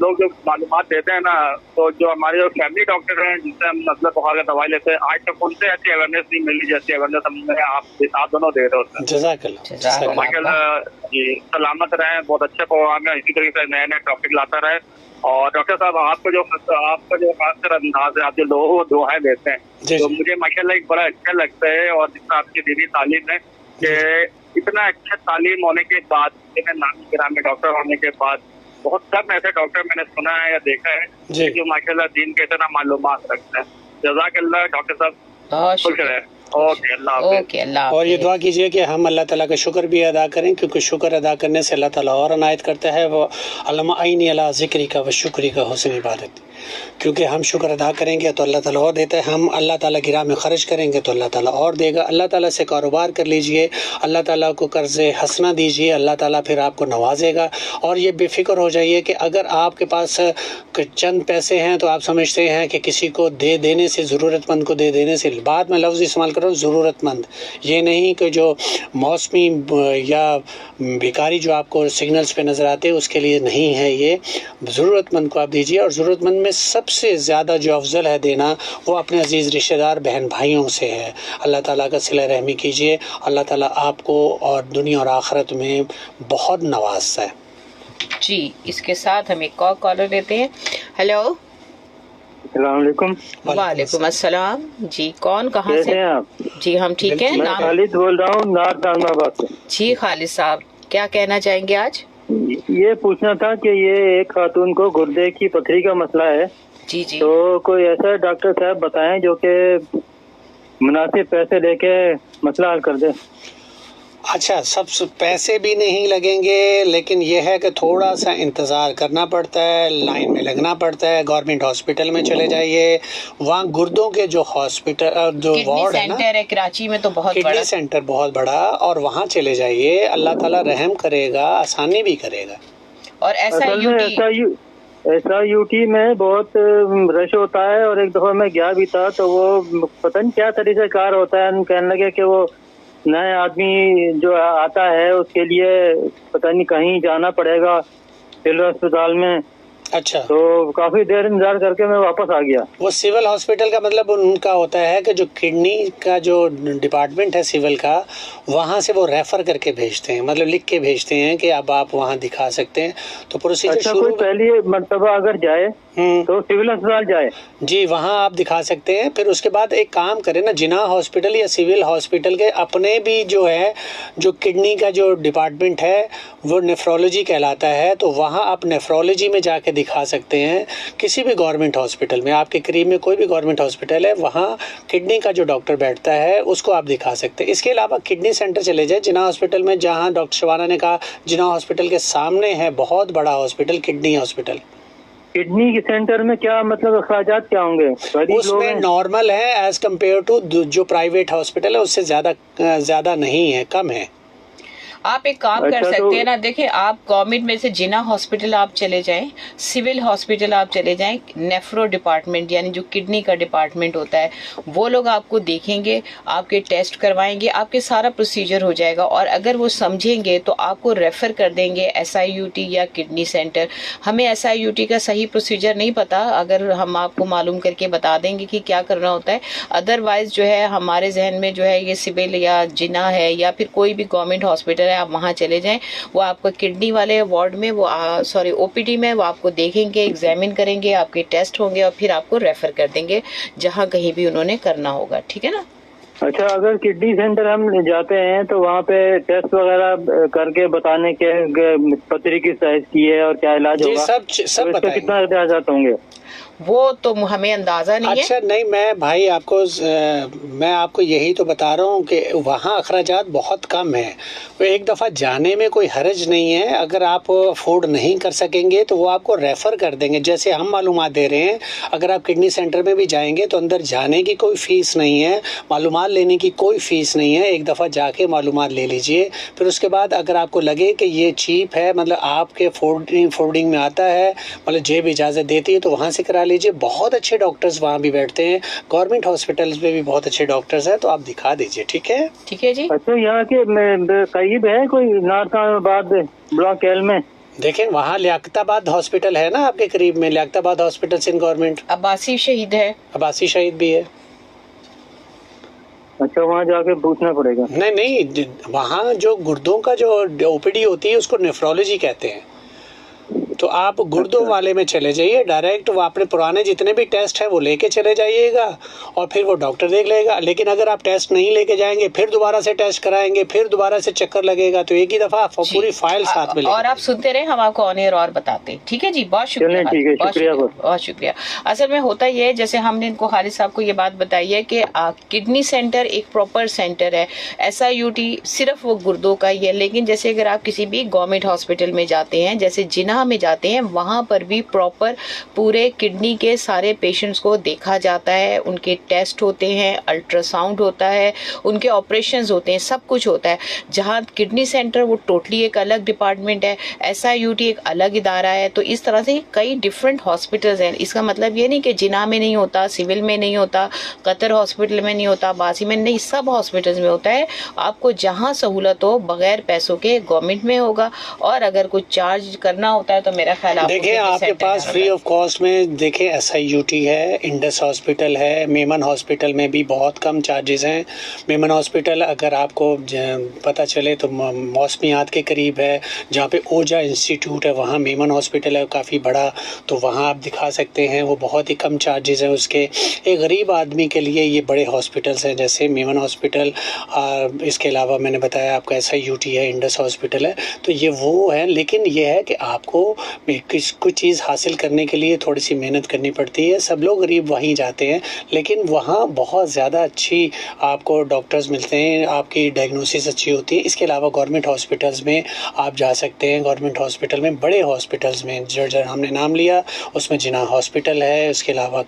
लोग जो मालूमात देते हैं ना, तो जो हमारे जो फैमिली डॉक्टर हैं जिससे हम मतलब बुखार का दवाई लेते हैं, आज तक उनसे ऐसी अवेयरनेस नहीं मिली जैसी अवेयरनेस हमें आप दोनों दे रहे होते हैं। जज़ाकल्लाह। माशाल्लाह जी, सलामत रहें। बहुत अच्छे प्रोग्राम है, इसी तरीके से नए नए टॉपिक लाता रहे। और डॉक्टर साहब, आपका जो खासकर अंदाज है, आप जो लोगों को दुआएं देते हैं, तो मुझे माशाल्लाह एक बड़ा अच्छा लगता है। और जितना आपकी दीनी तालीम है कि इतना अच्छा तालीम होने के बाद, नामी गिरामी डॉक्टर होने के बाद, बहुत कम ऐसे डॉक्टर मैंने सुना है या देखा है जो माशाल्लाह दीन के इतना मालूमात रखते हैं। जज़ाकल्लाह डॉक्टर साहब, खुश रहे। ओके, अल्लाह हाफ़िज़। और ये दुआ कीजिए कि हम अल्लाह ताला का शुक्र भी अदा करें, क्योंकि शुक्र अदा करने से अल्लाह ताला और अनायत करता है। वो अल्लामा आइनी अला ज़िक्री का व शुक्री का हुस्न इबादत, क्योंकि हम शुक्र अदा करेंगे तो अल्लाह ताला और देता है। हम अल्लाह ताला की राह में ख़र्च करेंगे तो अल्लाह ताला और देगा। अल्लाह ताला से कारोबार कर लीजिए, अल्लाह ताला को कर्ज़ हसना दीजिए, अल्लाह ताला फिर आपको नवाजेगा। और ये बेफिक्र हो जाइए कि अगर आपके पास चंद पैसे हैं तो आप समझते हैं कि किसी को दे देने से, ज़रूरतमंद को दे देने से, बाद में लफ्ज़ इस्तेमाल करो ज़रूरतमंद, ये नहीं कि जो मौसमी या भिखारी जो आपको सिग्नल्स पे नज़र आते हैं उसके लिए नहीं है। ये ज़रूरतमंद को आप दीजिए। और ज़रूरतमंद में सबसे ज़्यादा जो अफजल है देना, वो अपने अजीज़ रिश्तेदार बहन भाइयों से है। अल्लाह ताला का सिला रहमी कीजिए, अल्लाह ताला आपको और दुनिया और आखिरत में बहुत नवाज़ता है। जी, इसके साथ हम एक और कॉलर लेते हैं। हेलो, अस्सलामुअलैकुम। वालेकुम अस्सलाम। जी, कौन, कहाँ से? हैं आप? जी हम ठीक हैं। मैं खालिद बोल रहा हूँ, नार्थ आलमाबाद से। जी खालिद साहब, क्या कहना चाहेंगे आज? ये पूछना था कि ये एक खातून को गुर्दे की पथरी का मसला है। जी। तो कोई ऐसा डॉक्टर साहब बताएं जो कि मुनासिब पैसे लेके मसला हल कर दे। अच्छा, सब पैसे भी नहीं लगेंगे, लेकिन यह है कि थोड़ा सा इंतज़ार करना पड़ता है, लाइन में लगना पड़ता है। गवर्नमेंट हॉस्पिटल में चले जाइए, वहाँ गुर्दों के जो हॉस्पिटल जो वार्ड है ना, सेंटर है कराची में, तो बहुत किडनी सेंटर बहुत बड़ा, और वहाँ चले जाइए। अल्लाह ताला रहम करेगा, आसानी भी करेगा। और SIUT में बहुत रश होता है। और एक दफ़ा मैं गया भी था, तो वो पता नहीं क्या तरीका कार होता है, कहने लगे कि वो नए आदमी जो आता है उसके लिए पता नहीं कहीं जाना पड़ेगा सिविल अस्पताल में, अच्छा, तो काफी देर इंतजार करके मैं वापस आ गया। वो सिविल हॉस्पिटल का मतलब उनका होता है कि जो किडनी का जो डिपार्टमेंट है सिविल का, वहाँ से वो रेफर करके भेजते हैं, मतलब लिख के भेजते हैं कि अब आप वहाँ दिखा सकते हैं। तो प्रोसीजर अच्छा, शुरू कोई पहली मर्तबा अगर जाए तो सिविल अस्पताल जाए? जी, वहाँ आप दिखा सकते हैं। फिर उसके बाद एक काम करें ना, जिना हॉस्पिटल या सिविल हॉस्पिटल के अपने भी जो है, जो किडनी का जो डिपार्टमेंट है वो नेफ्रोलॉजी कहलाता है, तो वहाँ आप नेफ्रोलॉजी में जाके दिखा सकते हैं। किसी भी गवर्नमेंट हॉस्पिटल में, आपके करीब में कोई भी गवर्नमेंट हॉस्पिटल है, वहाँ किडनी का जो डॉक्टर बैठता है उसको आप दिखा सकते हैं। इसके अलावा किडनी सेंटर चले जाए जिना हॉस्पिटल में, जहाँ डॉक्टर शबाना ने कहा जिना हॉस्पिटल के सामने है बहुत बड़ा हॉस्पिटल, किडनी हॉस्पिटल। किडनी के सेंटर में क्या मतलब अखराजात क्या होंगे? गरीब लोग उसमें हैं? नॉर्मल है एज कम्पेयर टू जो प्राइवेट हॉस्पिटल है, उससे ज़्यादा नहीं है, कम है। आप एक काम कर अच्छा, सकते हैं ना, देखिए आप गवर्नमेंट में से जिना हॉस्पिटल आप चले जाएं, सिविल हॉस्पिटल आप चले जाएं, नेफ्रो डिपार्टमेंट यानी जो किडनी का डिपार्टमेंट होता है वो लोग आपको देखेंगे, आपके टेस्ट करवाएंगे, आपके सारा प्रोसीजर हो जाएगा। और अगर वो समझेंगे तो आपको रेफर कर देंगे SIUT या किडनी सेंटर। हमें SIUT का सही प्रोसीजर नहीं पता, अगर हम आपको मालूम करके बता देंगे कि क्या करना होता है। अदरवाइज जो है हमारे जहन में जो है ये सिविल या जिना है या फिर कोई भी गवर्नमेंट हॉस्पिटल, आप वहां चले जाएं, वो आपको किडनी वाले वार्ड में वो OPD में वो आपको देखेंगे, एग्जामिन करेंगे, आपके टेस्ट होंगे और फिर आपको रेफर कर देंगे जहां कहीं भी उन्होंने करना होगा। ठीक है ना? अच्छा, अगर किडनी सेंटर हम जाते हैं तो वहाँ पे टेस्ट वगैरह करके बताने के पथरी की साइज की है और क्या इलाज होगा, सब तो बताएंगे। कितना इजाजत होंगे? वो तो हमें अंदाजा नहीं है। अच्छा, नहीं, मैं आपको यही तो बता रहा हूँ कि वहाँ अखराजात बहुत कम है। वो एक दफ़ा जाने में कोई हर्ज नहीं है। अगर आप अफोर्ड नहीं कर सकेंगे तो वो आपको रेफ़र कर देंगे, जैसे हम मालूमात दे रहे हैं। अगर आप किडनी सेंटर में भी जाएंगे तो अंदर जाने की कोई फ़ीस नहीं है, मालूमात लेने की कोई फ़ीस नहीं है। एक दफ़ा जाके मालूमात ले लीजिए। फिर उसके बाद अगर आपको लगे कि ये चीप है, मतलब आपके फोर्डिंग में आता है, मतलब जेब इजाज़त देती है, तो वहाँ से करा लीजिए। बहुत अच्छे डॉक्टर्स वहाँ भी बैठते हैं, गवर्नमेंट हॉस्पिटल्स में भी बहुत अच्छे डॉक्टर्स हैं, तो आप दिखा दीजिए। ठीक है? ठीक है जी। अच्छा, यहाँ के करीब है कोई नारकाबाद ब्लॉक एल में? देखें, वहाँ लियाकताबाद हॉस्पिटल है ना आपके करीब में, लियाकताबाद हॉस्पिटल सिंध गवर्नमेंट। अब्बासी शहीद है, अब्बासी शहीद भी है। अच्छा, वहाँ जाके पूछना पड़ेगा? नहीं, वहाँ जो गुर्दों का जो OPD होती है उसको नेफ्रोलॉजी कहते हैं। तो आप गुर्दों वाले में चले जाइए डायरेक्ट, वो अपने पुराने जितने भी टेस्ट है वो लेके चले जाइएगा और फिर वो डॉक्टर देख लेगा। लेकिन अगर आप टेस्ट नहीं लेके जाएंगे, फिर दोबारा से टेस्ट कराएंगे, फिर दोबारा से चक्कर लगेगा, तो एक ही दफा पूरी फाइल साथ में और आप सुनते रहे, हम आपको ऑन एयर और बताते हैं। ठीक है जी, बहुत शुक्रिया। ठीक है, शुक्रिया, बहुत शुक्रिया। असल में होता ये है, जैसे हमने इनको खालिद साहब को ये बात बताई है कि किडनी सेंटर एक प्रॉपर सेंटर है, SIUT सिर्फ वो गुर्दों का ही है। लेकिन जैसे अगर आप किसी भी गवर्नमेंट हॉस्पिटल में जाते हैं, जैसे जिना में जाते हैं, वहां पर भी प्रॉपर पूरे किडनी के सारे पेशेंट्स को देखा जाता है, उनके टेस्ट होते हैं, अल्ट्रासाउंड होता है, उनके ऑपरेशंस होते हैं, सब कुछ होता है। जहां किडनी सेंटर वो टोटली एक अलग डिपार्टमेंट है, SIUT एक अलग इदारा है। तो इस तरह से कई डिफरेंट हॉस्पिटल्स हैं। इसका मतलब ये नहीं कि जिना में नहीं होता, सिविल में नहीं होता, कतर हॉस्पिटल में नहीं होता, बासी में नहीं, सब हॉस्पिटल्स में होता है। आपको जहां सहूलत हो बगैर पैसों के गवर्नमेंट में होगा, और अगर कुछ चार्ज करना होता है तो मेरा ख्याल देखिए आपके पास फ्री ऑफ कॉस्ट में देखिए SIUT है, इंडस हॉस्पिटल है, मेमन हॉस्पिटल में भी बहुत कम चार्जेस हैं। मेमन हॉस्पिटल अगर आपको पता चले तो मौसमियात के करीब है, जहाँ पे ओजा इंस्टीट्यूट है, वहाँ मेमन हॉस्पिटल है काफ़ी बड़ा, तो वहाँ आप दिखा सकते हैं। वो बहुत ही कम चार्जेस हैं उसके। एक गरीब आदमी के लिए ये बड़े हॉस्पिटल्स हैं जैसे मेमन हॉस्पिटल, इसके अलावा मैंने बताया आपका SIUT है, इंडस हॉस्पिटल है, तो ये वो है। लेकिन ये है कि आपको कुछ चीज़ हासिल करने के लिए थोड़ी सी मेहनत करनी पड़ती है। सब लोग गरीब वहीं जाते हैं, लेकिन वहाँ बहुत ज़्यादा अच्छी आपको डॉक्टर्स मिलते हैं, आपकी डायग्नोसिस अच्छी होती है। इसके अलावा गवर्नमेंट हॉस्पिटल्स में आप जा सकते हैं। गवर्नमेंट हॉस्पिटल में, बड़े हॉस्पिटल्स में जो हमने नाम लिया, उसमें जिना हॉस्पिटल है, उसके अलावा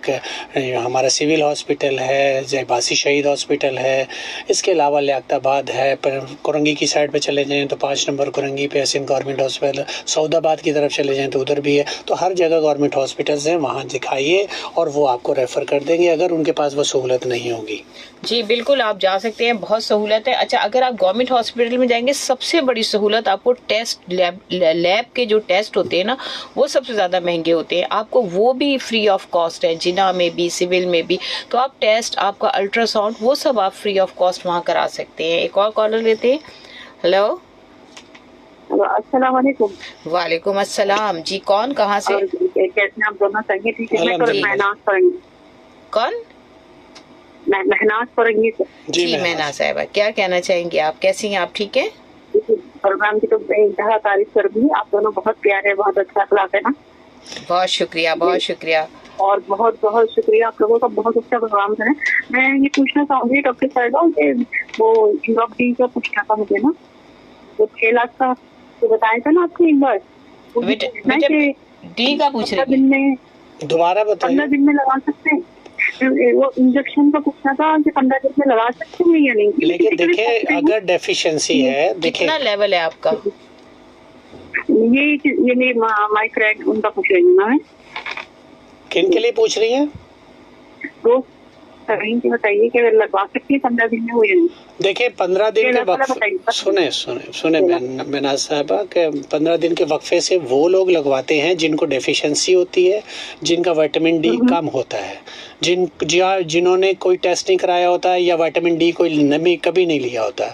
हमारा सिविल हॉस्पिटल है, अब्बासी शहीद हॉस्पिटल है, इसके अलावा लियाकताबाद है। पर कुरंगी की साइड पर चले जाएँ तो 5 नंबर कुरंगी पे सिंध गवर्नमेंट हॉस्पिटल, सऊदाबाद की तरफ चले चले जाएं तो उधर भी है। तो हर जगह गवर्नमेंट हॉस्पिटल्स हैं, वहाँ दिखाइए और वो आपको रेफ़र कर देंगे अगर उनके पास वो सहूलत नहीं होगी। जी बिल्कुल, आप जा सकते हैं, बहुत सहूलत है। अच्छा, अगर आप गवर्नमेंट हॉस्पिटल में जाएंगे, सबसे बड़ी सहूलत आपको टेस्ट, लैब के जो टेस्ट होते हैं ना, वो सबसे ज़्यादा महंगे होते हैं। आपको वो भी फ्री ऑफ कॉस्ट है, जिना में भी, सिविल में भी। तो आप टेस्ट, आपका अल्ट्रासाउंड, वो सब आप फ्री ऑफ कॉस्ट वहाँ करा सकते हैं। एक और कॉलर लेते हैं। हेलो, अस्सलाम वालेकुम। वालेकुम अस्सलाम जी, कौन, कहाँ से? कैसे आप दोनों? संगे ठीक है। मैं महनाज फरंगी। कौन? महनाज फरंगी से। जी मैना साहिबा, क्या कहना चाहेंगे आप? कैसी हैं आप? ठीक है। प्रोग्राम की तो बेइंतहा तारीफ कर दी। आप दोनों बहुत प्यारे, बहुत अच्छा अखलाक है ना। बहुत शुक्रिया, बहुत शुक्रिया। और बहुत बहुत शुक्रिया आप लोगों का, बहुत अच्छा प्रोग्राम है। मैं ये पूछना चाहूंगी डॉक्टर साहिबा, वो डी का पूछना था मुझे ना, वो 6 लाख का तो बताया था ना आपने एक बार, डी का पूछ रहे दिन में, दोबारा बताइए। 15 दिन में लगा सकते हैं? वो इंजेक्शन का पूछना था कि 15 दिन में लगा सकते हैं या नहीं? लेकिन देखिए, अगर डेफिशिएंसी है, देखिए कितना लेवल है आपका? ये माइग्रेन उनका पूछ रही हूँ मैं। किन के लिए पूछ रही हैं? तो बताइए कि लगवा सकती है 15 दिन में? हुई देखिए 15 दिन के वक्फे, सुने मैनाज साहबा के 15 दिन के वक्फे से वो लोग लगवाते हैं जिनको डेफिशिएंसी होती है, जिनका विटामिन डी कम होता है, जिन्होंने कोई टेस्ट नहीं कराया होता है या विटामिन डी कोई नमी कभी नहीं लिया होता,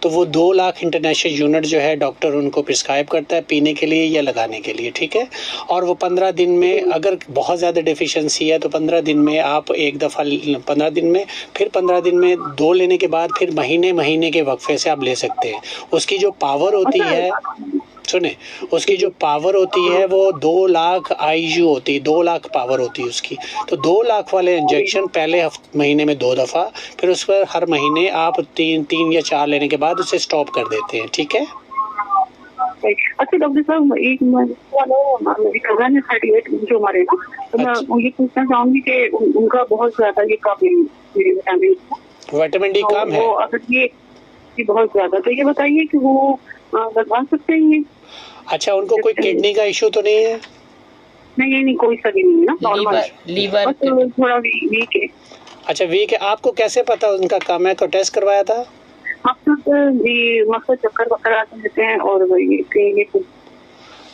तो वो 2 लाख इंटरनेशनल यूनिट जो है डॉक्टर उनको प्रिस्क्राइब करता है पीने के लिए या लगाने के लिए, ठीक है। और वो 15 दिन में अगर बहुत ज़्यादा डेफिशिएंसी है तो 15 दिन में आप एक दफ़ा 15 दिन में, फिर 15 दिन में 2 लेने के बाद फिर महीने के वक्फे से आप ले सकते हैं। उसकी जो पावर होती है, सुने, उसकी जो पावर होती है वो 2 लाख आईयू होती है, 2 लाख पावर होती है उसकी। तो 2 लाख वाले इंजेक्शन पहले महीने में 2 दफ़ा, फिर उस पर हर महीने आप 3 या 4 लेने के बाद उसे स्टॉप कर देते हैं, ठीक है। अच्छा डॉक्टर साहब, एक जो हमारे ना, तो मैं ये पूछना चाहूंगी कि उनका बहुत ज्यादा ये विटामिन डी कम है, अगर ये बहुत ज्यादा, तो ये बताइए कि वो लगवा सकते हैं ये? अच्छा, उनको कोई किडनी का इशू तो नहीं है? नहीं, कोई सा भी नहीं है ना, नॉर्मल लीवर थोड़ा वीक है। अच्छा, वीक है। आपको कैसे पता उनका कम है? को टेस्ट करवाया था? आप तो जी मतलब चक्कर वक्कर आते रहते हैं और ये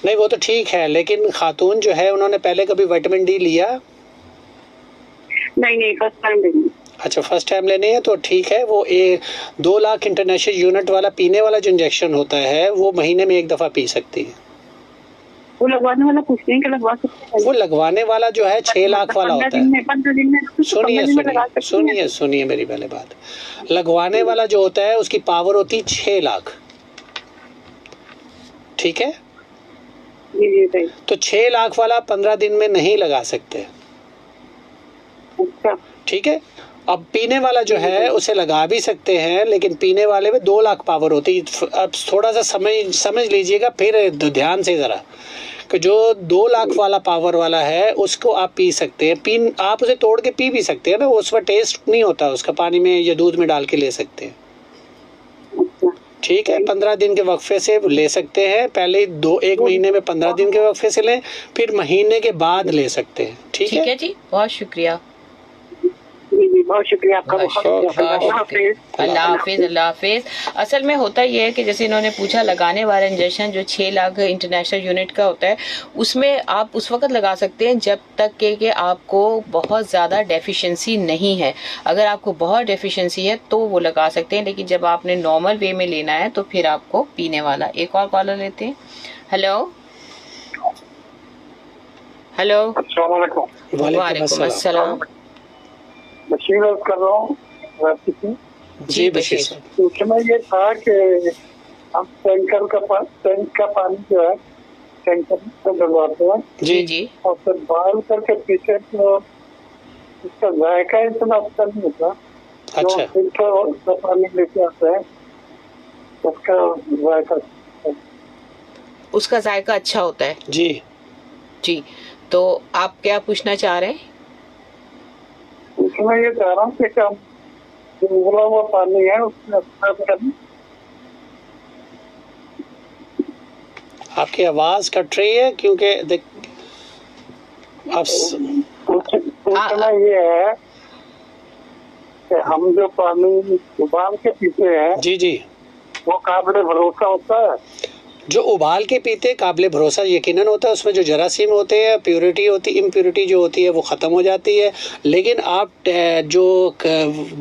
नहीं, वो तो ठीक है, लेकिन खातून जो है उन्होंने पहले कभी विटामिन डी लिया? नहीं, फर्स्ट टाइम लेनी। अच्छा, फर्स्ट टाइम लेनी है तो ठीक है। वो 2 लाख इंटरनेशनल यूनिट वाला पीने वाला जो इंजेक्शन होता है वो महीने में 1 दफ़ा पी सकती है। वो लगवाने वाला पूछते हैं कि लगवा सकते हैं? वो लगवाने वाला जो है 6 लाख वाला होता है। 15 दिन में सुनिए मेरी पहले बात। लगवाने वाला जो होता है उसकी पावर होती है 6 लाख, ठीक है। तो 6 लाख वाला 15 दिन में नहीं लगा सकते, अच्छा, ठीक है। अब पीने वाला जो है उसे लगा भी सकते हैं, लेकिन पीने वाले में 2 लाख पावर होती है। अब थोड़ा सा समझ लीजिएगा फिर ध्यान से ज़रा, कि जो 2 लाख वाला पावर वाला है उसको आप पी सकते हैं। आप उसे तोड़ के पी भी सकते हैं ना, उस पर टेस्ट नहीं होता उसका, पानी में या दूध में डाल के ले सकते हैं, ठीक है। 15 दिन के वक्फे से ले सकते हैं, पहले 1 महीने में 15 दिन के वक्फे से लें, फिर महीने के बाद ले सकते हैं, ठीक है जी। बहुत शुक्रिया, बहुत शुक्रिया आपका, अल्लाह हाफिज। असल में होता ये है कि जैसे इन्होंने पूछा, लगाने वाला इंजेक्शन जो 6 लाख इंटरनेशनल यूनिट का होता है, उसमें आप उस वक्त लगा सकते हैं जब तक कि आपको बहुत ज़्यादा डेफिशिएंसी नहीं है। अगर आपको बहुत डेफिशिएंसी है तो वो लगा सकते हैं, लेकिन जब आपने नॉर्मल वे में लेना है तो फिर आपको पीने वाला। एक और कॉलर लेते हैं। हेलो, वालेकुम अस्सलाम। बशीर कर रहा हूँ जी बशीर। उसमें ये था कि हम टैंक का पानी जो है टैंकर से डलवाते हैं जी, और फिर बॉयल करके पीछे तो इसका जायका इतना अच्छा नहीं होता। अच्छा, जो फिल्टर पानी लेके आते हैं उसका जायका अच्छा होता है। जी, तो आप क्या पूछना चाह रहे हैं? उसमें ये कह रहा हूँ कि जो उबला हुआ पानी है उसमें आपकी आवाज़ कट रही है क्योंकि देख आप पूछना ये है कि हम जो पानी उबाल के पीते हैं जी जी, वो काबिल भरोसा होता है? जो उबाल के पीते काबिल भरोसा यकीनन होता है। उसमें जो जरासीम होते हैं, प्योरिटी होती, इम्प्योरिटी जो होती है वो ख़त्म हो जाती है। लेकिन आप जो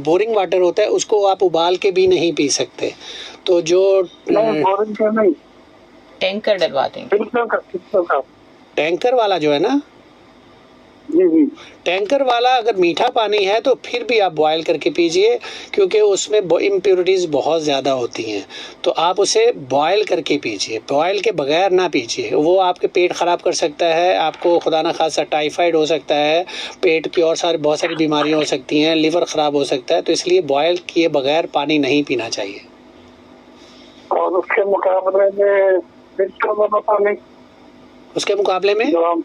बोरिंग वाटर होता है उसको आप उबाल के भी नहीं पी सकते। तो जो नहीं, बोरिंग का नहीं, टैंकर डलवा देंगे। फिल्टर का टैंकर वाला जो है ना, जी जी, टैंकर वाला अगर मीठा पानी है तो फिर भी आप बॉयल करके पीजिए, क्योंकि उसमें इम्प्योरिटीज़ बहुत ज़्यादा होती हैं। तो आप उसे बॉयल करके पीजिए, बॉयल के बगैर ना पीजिए। वो आपके पेट ख़राब कर सकता है, आपको खुदा न खासा टाइफाइड हो सकता है, पेट की और बहुत सारी बीमारियाँ हो सकती हैं, लिवर ख़राब हो सकता है। तो इसलिए बॉयल किए बगैर पानी नहीं पीना चाहिए। और उसके मुकाबले में फिल्टर वाला पानी, उसके मुकाबले में जो हम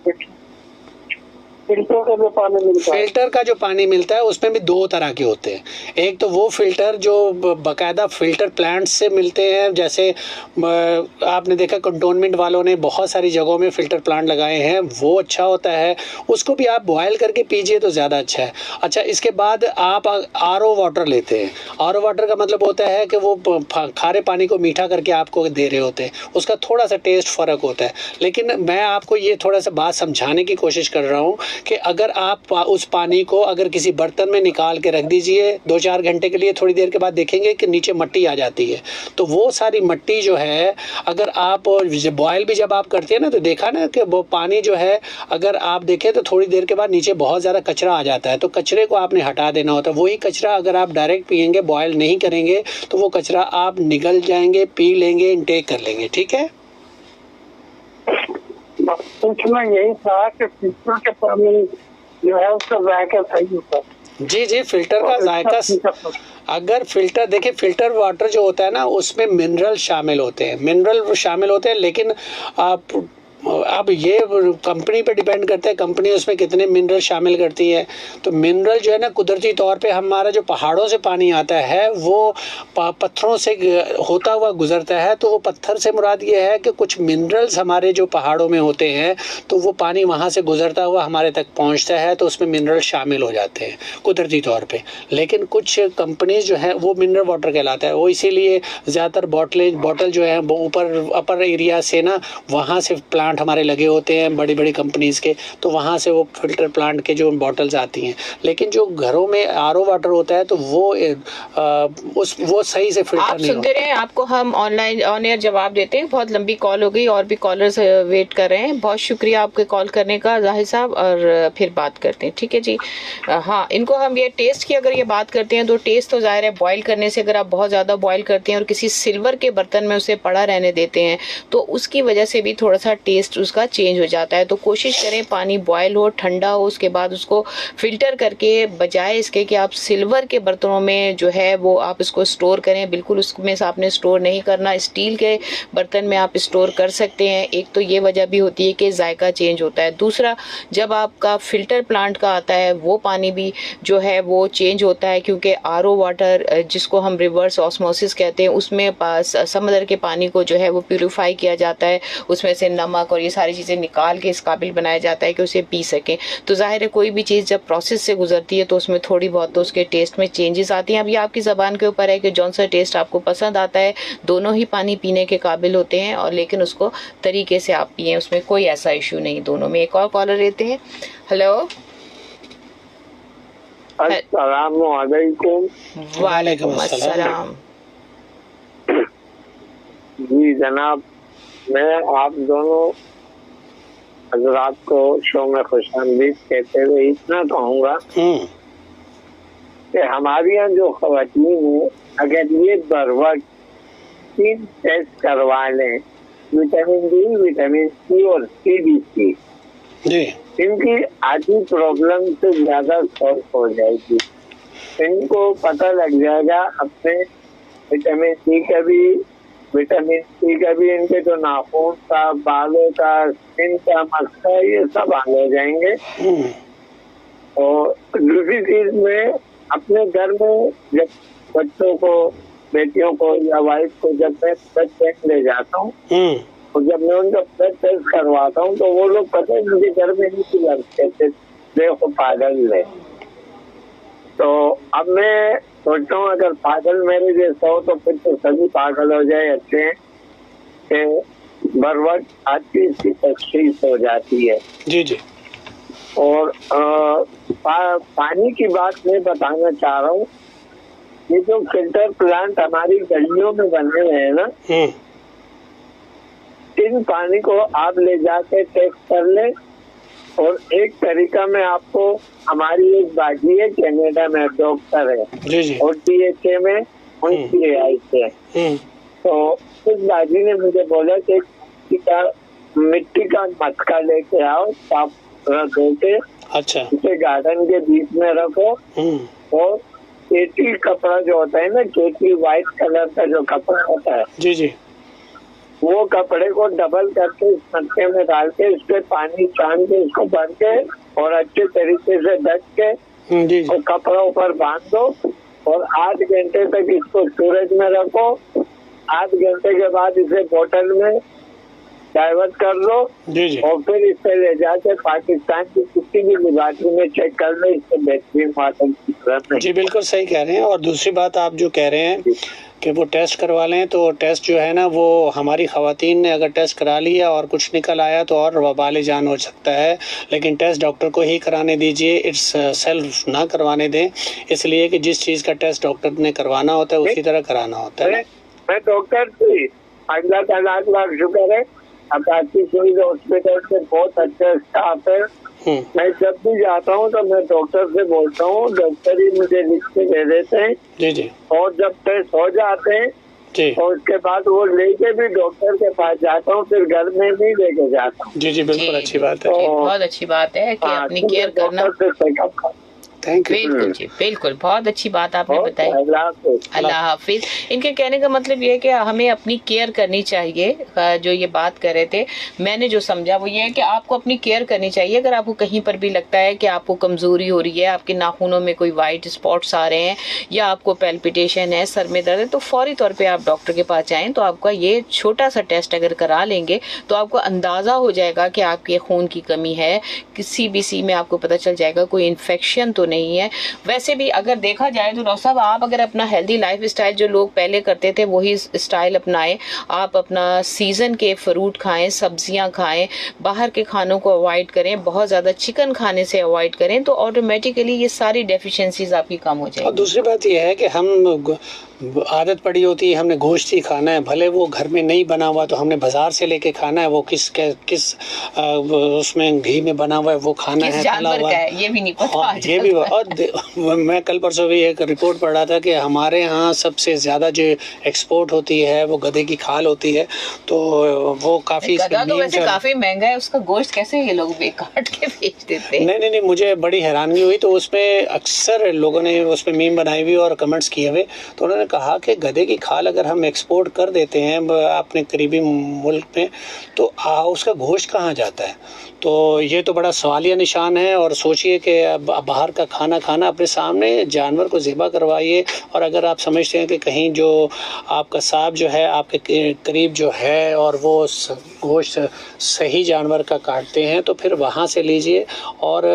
फिल्टर का जो पानी मिलता है, फिल्टर का जो पानी मिलता है उसमें भी दो तरह के होते हैं। एक तो वो फिल्टर जो बाकायदा फिल्टर प्लांट से मिलते हैं, जैसे आपने देखा कंटोनमेंट वालों ने बहुत सारी जगहों में फिल्टर प्लांट लगाए हैं, वो अच्छा होता है। उसको भी आप बॉयल करके पीजिए तो ज़्यादा अच्छा है। अच्छा, इसके बाद आप RO वाटर लेते हैं। RO वाटर का मतलब होता है कि वो खारे पानी को मीठा करके आपको दे रहे होते हैं। उसका थोड़ा सा टेस्ट फ़र्क होता है। लेकिन मैं आपको ये थोड़ा सा बात समझाने की कोशिश कर रहा हूँ कि अगर आप उस पानी को अगर किसी बर्तन में निकाल के रख दीजिए 2-4 घंटे के लिए, थोड़ी देर के बाद देखेंगे कि नीचे मट्टी आ जाती है। तो वो सारी मट्टी जो है, अगर आप बॉयल भी जब आप करते हैं ना, तो देखा ना कि वो पानी जो है, अगर आप देखें तो थोड़ी देर के बाद नीचे बहुत ज़्यादा कचरा आ जाता है। तो कचरे को आपने हटा देना होता है। वही कचरा अगर आप डायरेक्ट पियेंगे, बॉयल नहीं करेंगे, तो वो कचरा आप निगल जाएंगे, पी लेंगे, इनटेक कर लेंगे। ठीक है, पूछना यही था कि फिल्टर के पानी जो है उसका जायका सही होता है? जी जी, फिल्टर का जायका, अगर फिल्टर देखिए, फिल्टर वाटर जो होता है ना, उसमें मिनरल शामिल होते हैं, लेकिन आप अब ये कंपनी पे डिपेंड करता है, कंपनी उसमें कितने मिनरल शामिल करती है। तो मिनरल जो है ना, कुदरती तौर पे हमारा जो पहाड़ों से पानी आता है वो पत्थरों से होता हुआ गुजरता है। तो वो पत्थर से मुराद ये है कि कुछ मिनरल्स हमारे जो पहाड़ों में होते हैं, तो वो पानी वहाँ से गुजरता हुआ हमारे तक पहुँचता है, तो उसमें मिनरल शामिल हो जाते हैं कुदरती तौर पर। लेकिन कुछ कंपनीज जो है वो मिनरल वाटर कहलाता है। वो इसीलिए ज़्यादातर बॉटल जो है वो ऊपर अपर एरिया से ना, वहाँ से प्लांट हमारे लगे होते हैं बड़ी बड़ी कंपनीज के, तो वहाँ से वो फिल्टर प्लांट के जो बॉटल्स आती हैं। लेकिन जो घरों में RO वाटर होता है, तो वो सही से फिल्टर आप नहीं सुनते रहे, आपको हम ऑनलाइन ऑन एयर जवाब देते हैं। बहुत लंबी कॉल हो गई, और भी कॉलर्स वेट कर रहे हैं। बहुत शुक्रिया आपके कॉल करने का जाहिर साहब, और फिर बात करते हैं। ठीक है जी। हाँ, इनको हम ये टेस्ट की अगर ये बात करते हैं, तो टेस्ट तो जाहिर है बॉयल करने से, अगर आप बहुत ज़्यादा बॉयल करते हैं और किसी सिल्वर के बर्तन में उसे पड़ा रहने देते हैं, तो उसकी वजह से भी थोड़ा सा टेस्ट उसका चेंज हो जाता है। तो कोशिश करें पानी बॉयल हो, ठंडा हो, उसके बाद उसको फिल्टर करके, बजाय इसके कि आप सिल्वर के बर्तनों में जो है वो आप इसको स्टोर करें, बिल्कुल उसमें से आपने स्टोर नहीं करना। स्टील के बर्तन में आप स्टोर कर सकते हैं। एक तो ये वजह भी होती है कि जायका चेंज होता है। दूसरा, जब आपका फिल्टर प्लांट का आता है वो पानी भी जो है वो चेंज होता है, क्योंकि RO वाटर जिसको हम रिवर्स ऑस्मोसिस कहते हैं, उसमें समंदर के पानी को जो है वो प्यूरिफाई किया जाता है, उसमें से नमक और ये सारी चीज़ें निकाल के इस काबिल बनाया जाता है कि उसे पी सकें। तो जाहिर है कोई भी चीज़ जब प्रोसेस से गुजरती है तो उसमें थोड़ी बहुत तो उसके टेस्ट में चेंजेस आती हैं। अब ये आपकी ज़बान के ऊपर है कि जौन सा टेस्ट आपको पसंद आता है। दोनों ही पानी पीने के काबिल होते हैं, और लेकिन उसको तरीके से आप पिए, उसमें कोई ऐसा इशू नहीं दोनों में। एक और कॉलर लेते हैं। हेलो, अस्सलाम वालेकुम। वालेकुम अस्सलाम। जी जनाब, मैं आप दोनों हजरात को शो में खुशामदीद कहते हुए इतना कहूँगा कि हमारे यहाँ जो खवातीन है, अगर ये बर वक्त 3 टेस्ट करवा लें, विटामिन D, विटामिन C और CBC, इनकी आधी प्रॉब्लम से ज्यादा सॉल्व हो जाएगी। इनको पता लग जाएगा अपने विटामिन C का भी, विटामिन C का भी, इनके जो नाखून का, बालों का, स्किन का मसला, ये सब हल हो जाएंगे। और दूसरी चीज में, अपने घर में जब बच्चों को, बेटियों को या वाइफ को जब मैं ब्लड टेस्ट ले जाता हूँ, और जब मैं उनका ब्लड टेस्ट करवाता हूँ तो वो लोग पता है मुझे घर में नहीं लगते थे, देखो पागल है। तो अब मैं सोचता हूँ अगर पागल मेरे जैसा हो तो फिर तो सभी पागल हो जाए अच्छे हैं कि बर वक्त आती इसकी तशखीस हो जाती है। जी जी। और पानी की बात मैं बताना चाह रहा हूँ, ये जो फिल्टर प्लांट हमारी गलियों में बने हुए हैं ना, इन पानी को आप ले जाके टेस्ट कर ले। और एक तरीका मैं आपको, हमारी एक बाजी है कनाडा में, डॉक्टर है जी जी। और DHA में उनकी आई से, तो उस बाजी ने मुझे बोला कि मिट्टी का मटका लेके आओ, साफ रख के, अच्छा, उसे गार्डन के बीच में रखो और केटी कपड़ा जो होता है ना, केटी व्हाइट कलर का जो कपड़ा होता है, जी जी, वो कपड़े को डबल करके इस मटके में डाल के इस पे पानी छान के इसको भर के और अच्छे तरीके से ढक के जी और कपड़ा ऊपर बांध दो और 8 घंटे तक इसको स्टोरेज में रखो। 8 घंटे के बाद इसे बोतल में डाइवर्ट कर लो जी जी, और फिर इसे ले जाके पाकिस्तान की किसी भी लेबोरेटरी में चेक कर लो, इससे बेहतरीन वाटर की जरूरत नहीं। जी बिल्कुल सही कह रहे हैं। और दूसरी बात आप जो कह रहे हैं कि वो टेस्ट करवा लें, तो टेस्ट जो है ना वो हमारी ख़वातीन ने अगर टेस्ट करा लिया और कुछ निकल आया तो और वबाल जान हो सकता है, लेकिन टेस्ट डॉक्टर को ही कराने दीजिए, इट्स सेल्फ ना करवाने दें, इसलिए कि जिस चीज़ का टेस्ट डॉक्टर ने करवाना होता है उसी तरह कराना होता है। मैं डॉक्टर थी, अल्लाह का लाख शुक्र है, अकाशी शहीद हॉस्पिटल से बहुत अच्छा स्टाफ है। मैं जब भी जाता हूँ तो मैं डॉक्टर से बोलता हूँ, डॉक्टर ही मुझे लिख के दे देते हैं जी जी, और जब टेस्ट हो जाते हैं जी, और उसके बाद वो लेके भी डॉक्टर के पास जाता हूँ, फिर घर में नहीं लेके जाता हूँ। जी जी बिल्कुल, अच्छी बात है, बहुत अच्छी बात है कि अपनी केयर करना। Thank you. बिल्कुल जी बिल्कुल, बहुत अच्छी बात आपने बताई। अल्लाह हाफिज। इनके कहने का मतलब ये है कि हमें अपनी केयर करनी चाहिए। जो ये बात कर रहे थे, मैंने जो समझा वो ये है कि आपको अपनी केयर करनी चाहिए। अगर आपको कहीं पर भी लगता है कि आपको कमजोरी हो रही है, आपके नाखूनों में कोई वाइट स्पॉट्स आ रहे हैं या आपको पैल्पिटेशन है, सर में दर्द है, तो फौरी तौर पर आप डॉक्टर के पास जाएं। तो आपका ये छोटा सा टेस्ट अगर करा लेंगे तो आपको अंदाजा हो जाएगा कि आपके खून की कमी है, CBC में आपको पता चल जाएगा कोई इन्फेक्शन तो नहीं है। वैसे भी अगर देखा जाए तो डॉक्टर साहब, आप अगर अपना हेल्दी लाइफ स्टाइल जो लोग पहले करते थे वही स्टाइल अपनाएं, आप अपना सीजन के फ्रूट खाएं, सब्जियां खाएं, बाहर के खानों को अवॉइड करें, बहुत ज्यादा चिकन खाने से अवॉइड करें, तो ऑटोमेटिकली ये सारी डेफिशिएंसीज आपकी कम हो जाएगी। और दूसरी बात यह है कि हम आदत पड़ी होती है हमने गोश्त ही खाना है, भले वो घर में नहीं बना हुआ तो हमने बाजार से लेके खाना है, वो किस उसमें घी में बना हुआ है वो खाना है, जानवर का है ये भी नहीं पता। हाँ, ये भी। और मैं कल परसों भी एक रिपोर्ट पढ़ रहा था कि हमारे यहाँ सबसे ज्यादा जो एक्सपोर्ट होती है वो गधे की खाल होती है, तो वो काफी गधा तो वैसे काफी महंगा है, उसका गोश्त कैसे ये लोग काट के बेच देते हैं? नहीं, मुझे बड़ी हैरानगी हुई। तो उसमें अक्सर लोगों ने उसमें मीम बनाई हुई और कमेंट्स किए हुए, तो उन्होंने कहा कि गधे की खाल अगर हम एक्सपोर्ट कर देते हैं अपने करीबी मुल्क में तो उसका गोश्त कहाँ जाता है? तो ये तो बड़ा सवालिया निशान है। और सोचिए कि बाहर का खाना अपने सामने, जानवर को ज़िबा करवाइए। और अगर आप समझते हैं कि कहीं जो आपका साहब जो है आपके करीब जो है और वो गोश्त सही जानवर का काटते हैं तो फिर वहाँ से लीजिए। और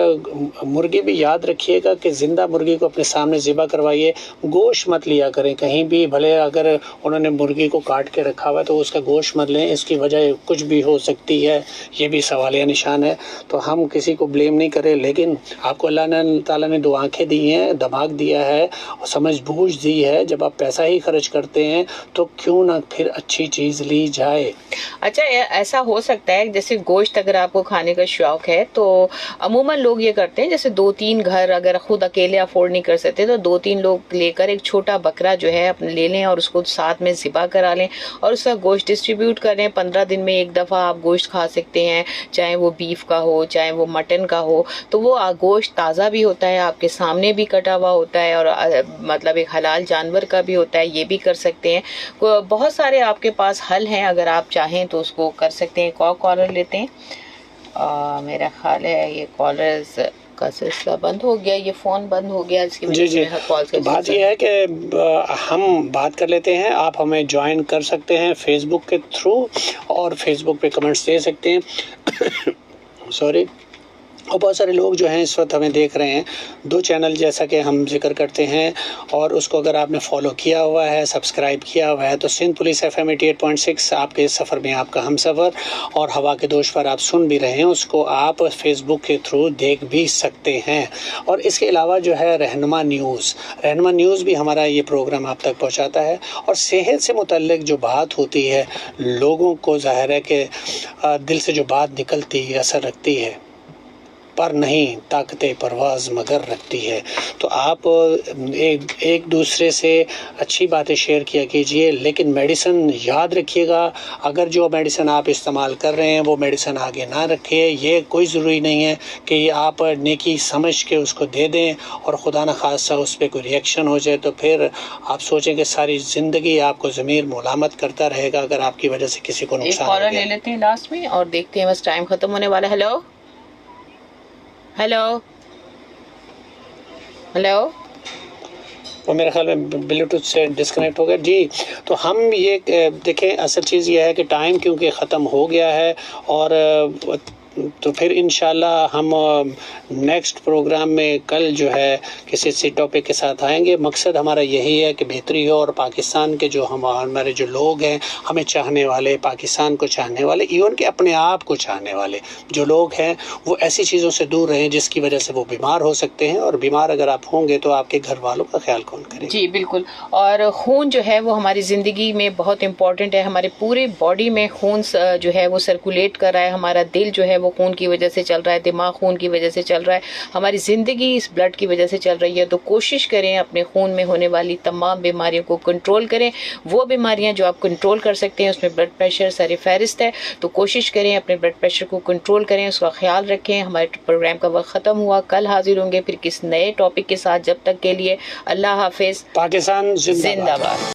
मुर्गी भी याद रखिएगा कि ज़िंदा मुर्गी को अपने सामने ज़िबा करवाइए, गोश्त मत लिया करें कहीं भी। भले अगर उन्होंने मुर्गी को काट के रखा हुआ है तो उसका गोश्त मत लें, इसकी वजह कुछ भी हो सकती है, ये भी सवालिया निशान है। तो हम किसी को ब्लेम नहीं करें, लेकिन आपको अल्लाह ताला ने 2 आंखें दी हैं, दिमाग दिया है और समझ बूझ दी है। जब आप पैसा ही खर्च करते हैं तो क्यों ना फिर अच्छी चीज़ ली जाए। अच्छा, ऐसा हो सकता है जैसे गोश्त अगर आपको खाने का शौक है तो अमूमन लोग ये करते हैं, जैसे 2-3 घर अगर खुद अकेले अफोर्ड नहीं कर सकते तो 2-3 लोग लेकर एक छोटा बकरा जो है अपने ले लें और उसको साथ में ज़िबा करा लें और उसका गोश्त डिस्ट्रीब्यूट करें। 15 दिन में एक दफ़ा आप गोश्त खा सकते हैं, चाहे वो बीफ का हो चाहे वो मटन का हो। तो वो गोश्त ताज़ा भी होता है, आपके सामने भी कटा हुआ होता है और मतलब एक हलाल जानवर का भी होता है, ये भी कर सकते हैं। बहुत सारे आपके पास हल हैं, अगर आप चाहें तो उसको कर सकते हैं। कॉलर लेते हैं। मेरा ख्याल है ये कॉलर्स आपका सिलसिला बंद हो गया, ये फ़ोन बंद हो गया, इसकी वजह से कॉल तो बात ये है कि हम बात कर लेते हैं। आप हमें ज्वाइन कर सकते हैं फेसबुक के थ्रू और फेसबुक पे कमेंट्स दे सकते हैं सॉरी। और बहुत सारे लोग जो हैं इस वक्त हमें देख रहे हैं, 2 चैनल जैसा कि हम जिक्र करते हैं, और उसको अगर आपने फॉलो किया हुआ है, सब्सक्राइब किया हुआ है, तो सिंध पुलिस FM 88.6 आपके सफ़र में आपका हम सफ़र, और हवा के दोष पर आप सुन भी रहे हैं, उसको आप फेसबुक के थ्रू देख भी सकते हैं। और इसके अलावा जो है रहनुमा न्यूज़ भी हमारा ये प्रोग्राम आप तक पहुँचाता है, और सेहत से मुतल्लिक जो बात होती है, लोगों को ज़ाहिर है कि दिल से जो बात निकलती है असर रखती है, पर नहीं ताकते परवाज़ मगर रखती है। तो आप एक दूसरे से अच्छी बातें शेयर किया कीजिए, लेकिन मेडिसिन याद रखिएगा, अगर जो मेडिसिन आप इस्तेमाल कर रहे हैं वो मेडिसिन आगे ना रखिए। ये कोई ज़रूरी नहीं है कि आप नेकी समझ के उसको दे दें और खुदा न खासा उस पर कोई रिएक्शन हो जाए, तो फिर आप सोचें कि सारी ज़िंदगी आपको ज़मीर मुलामत करता रहेगा अगर आपकी वजह से किसी को नुकसान हो गया। ले लेते हैं लास्ट में और देखते हैं, बस टाइम ख़त्म होने वाला है। हेलो, वो मेरे ख्याल में ब्लूटूथ से डिस्कनेक्ट हो गया जी। तो हम ये देखें, असल चीज़ ये है कि टाइम क्योंकि ख़त्म हो गया है, और तो फिर इंशाल्लाह हम नेक्स्ट प्रोग्राम में कल जो है किसी टॉपिक के साथ आएंगे। मकसद हमारा यही है कि बेहतरी हो, और पाकिस्तान के जो हमारे जो लोग हैं, हमें चाहने वाले, पाकिस्तान को चाहने वाले, इवन के अपने आप को चाहने वाले जो लोग हैं, वो ऐसी चीज़ों से दूर रहें जिसकी वजह से वो बीमार हो सकते हैं। और बीमार अगर आप होंगे तो आपके घर वालों का ख्याल कौन करेगा? जी बिल्कुल। और खून जो है वो हमारी ज़िंदगी में बहुत इंपॉर्टेंट है। हमारे पूरे बॉडी में खून जो है वो सर्कुलेट कर रहा है। हमारा दिल जो है वो खून की वजह से चल रहा है, दिमाग खून की वजह से चल रहा है, हमारी ज़िंदगी इस ब्लड की वजह से चल रही है। तो कोशिश करें अपने खून में होने वाली तमाम बीमारियों को कंट्रोल करें। वो बीमारियां जो आप कंट्रोल कर सकते हैं, उसमें ब्लड प्रेशर सर फहरिस्त है। तो कोशिश करें अपने ब्लड प्रेशर को कंट्रोल करें, उसका ख्याल रखें। हमारे प्रोग्राम का वक्त ख़त्म हुआ, कल हाजिर होंगे फिर किस नए टॉपिक के साथ। जब तक के लिए अल्लाह हाफिज़, पाकिस्तान जिंदाबाद।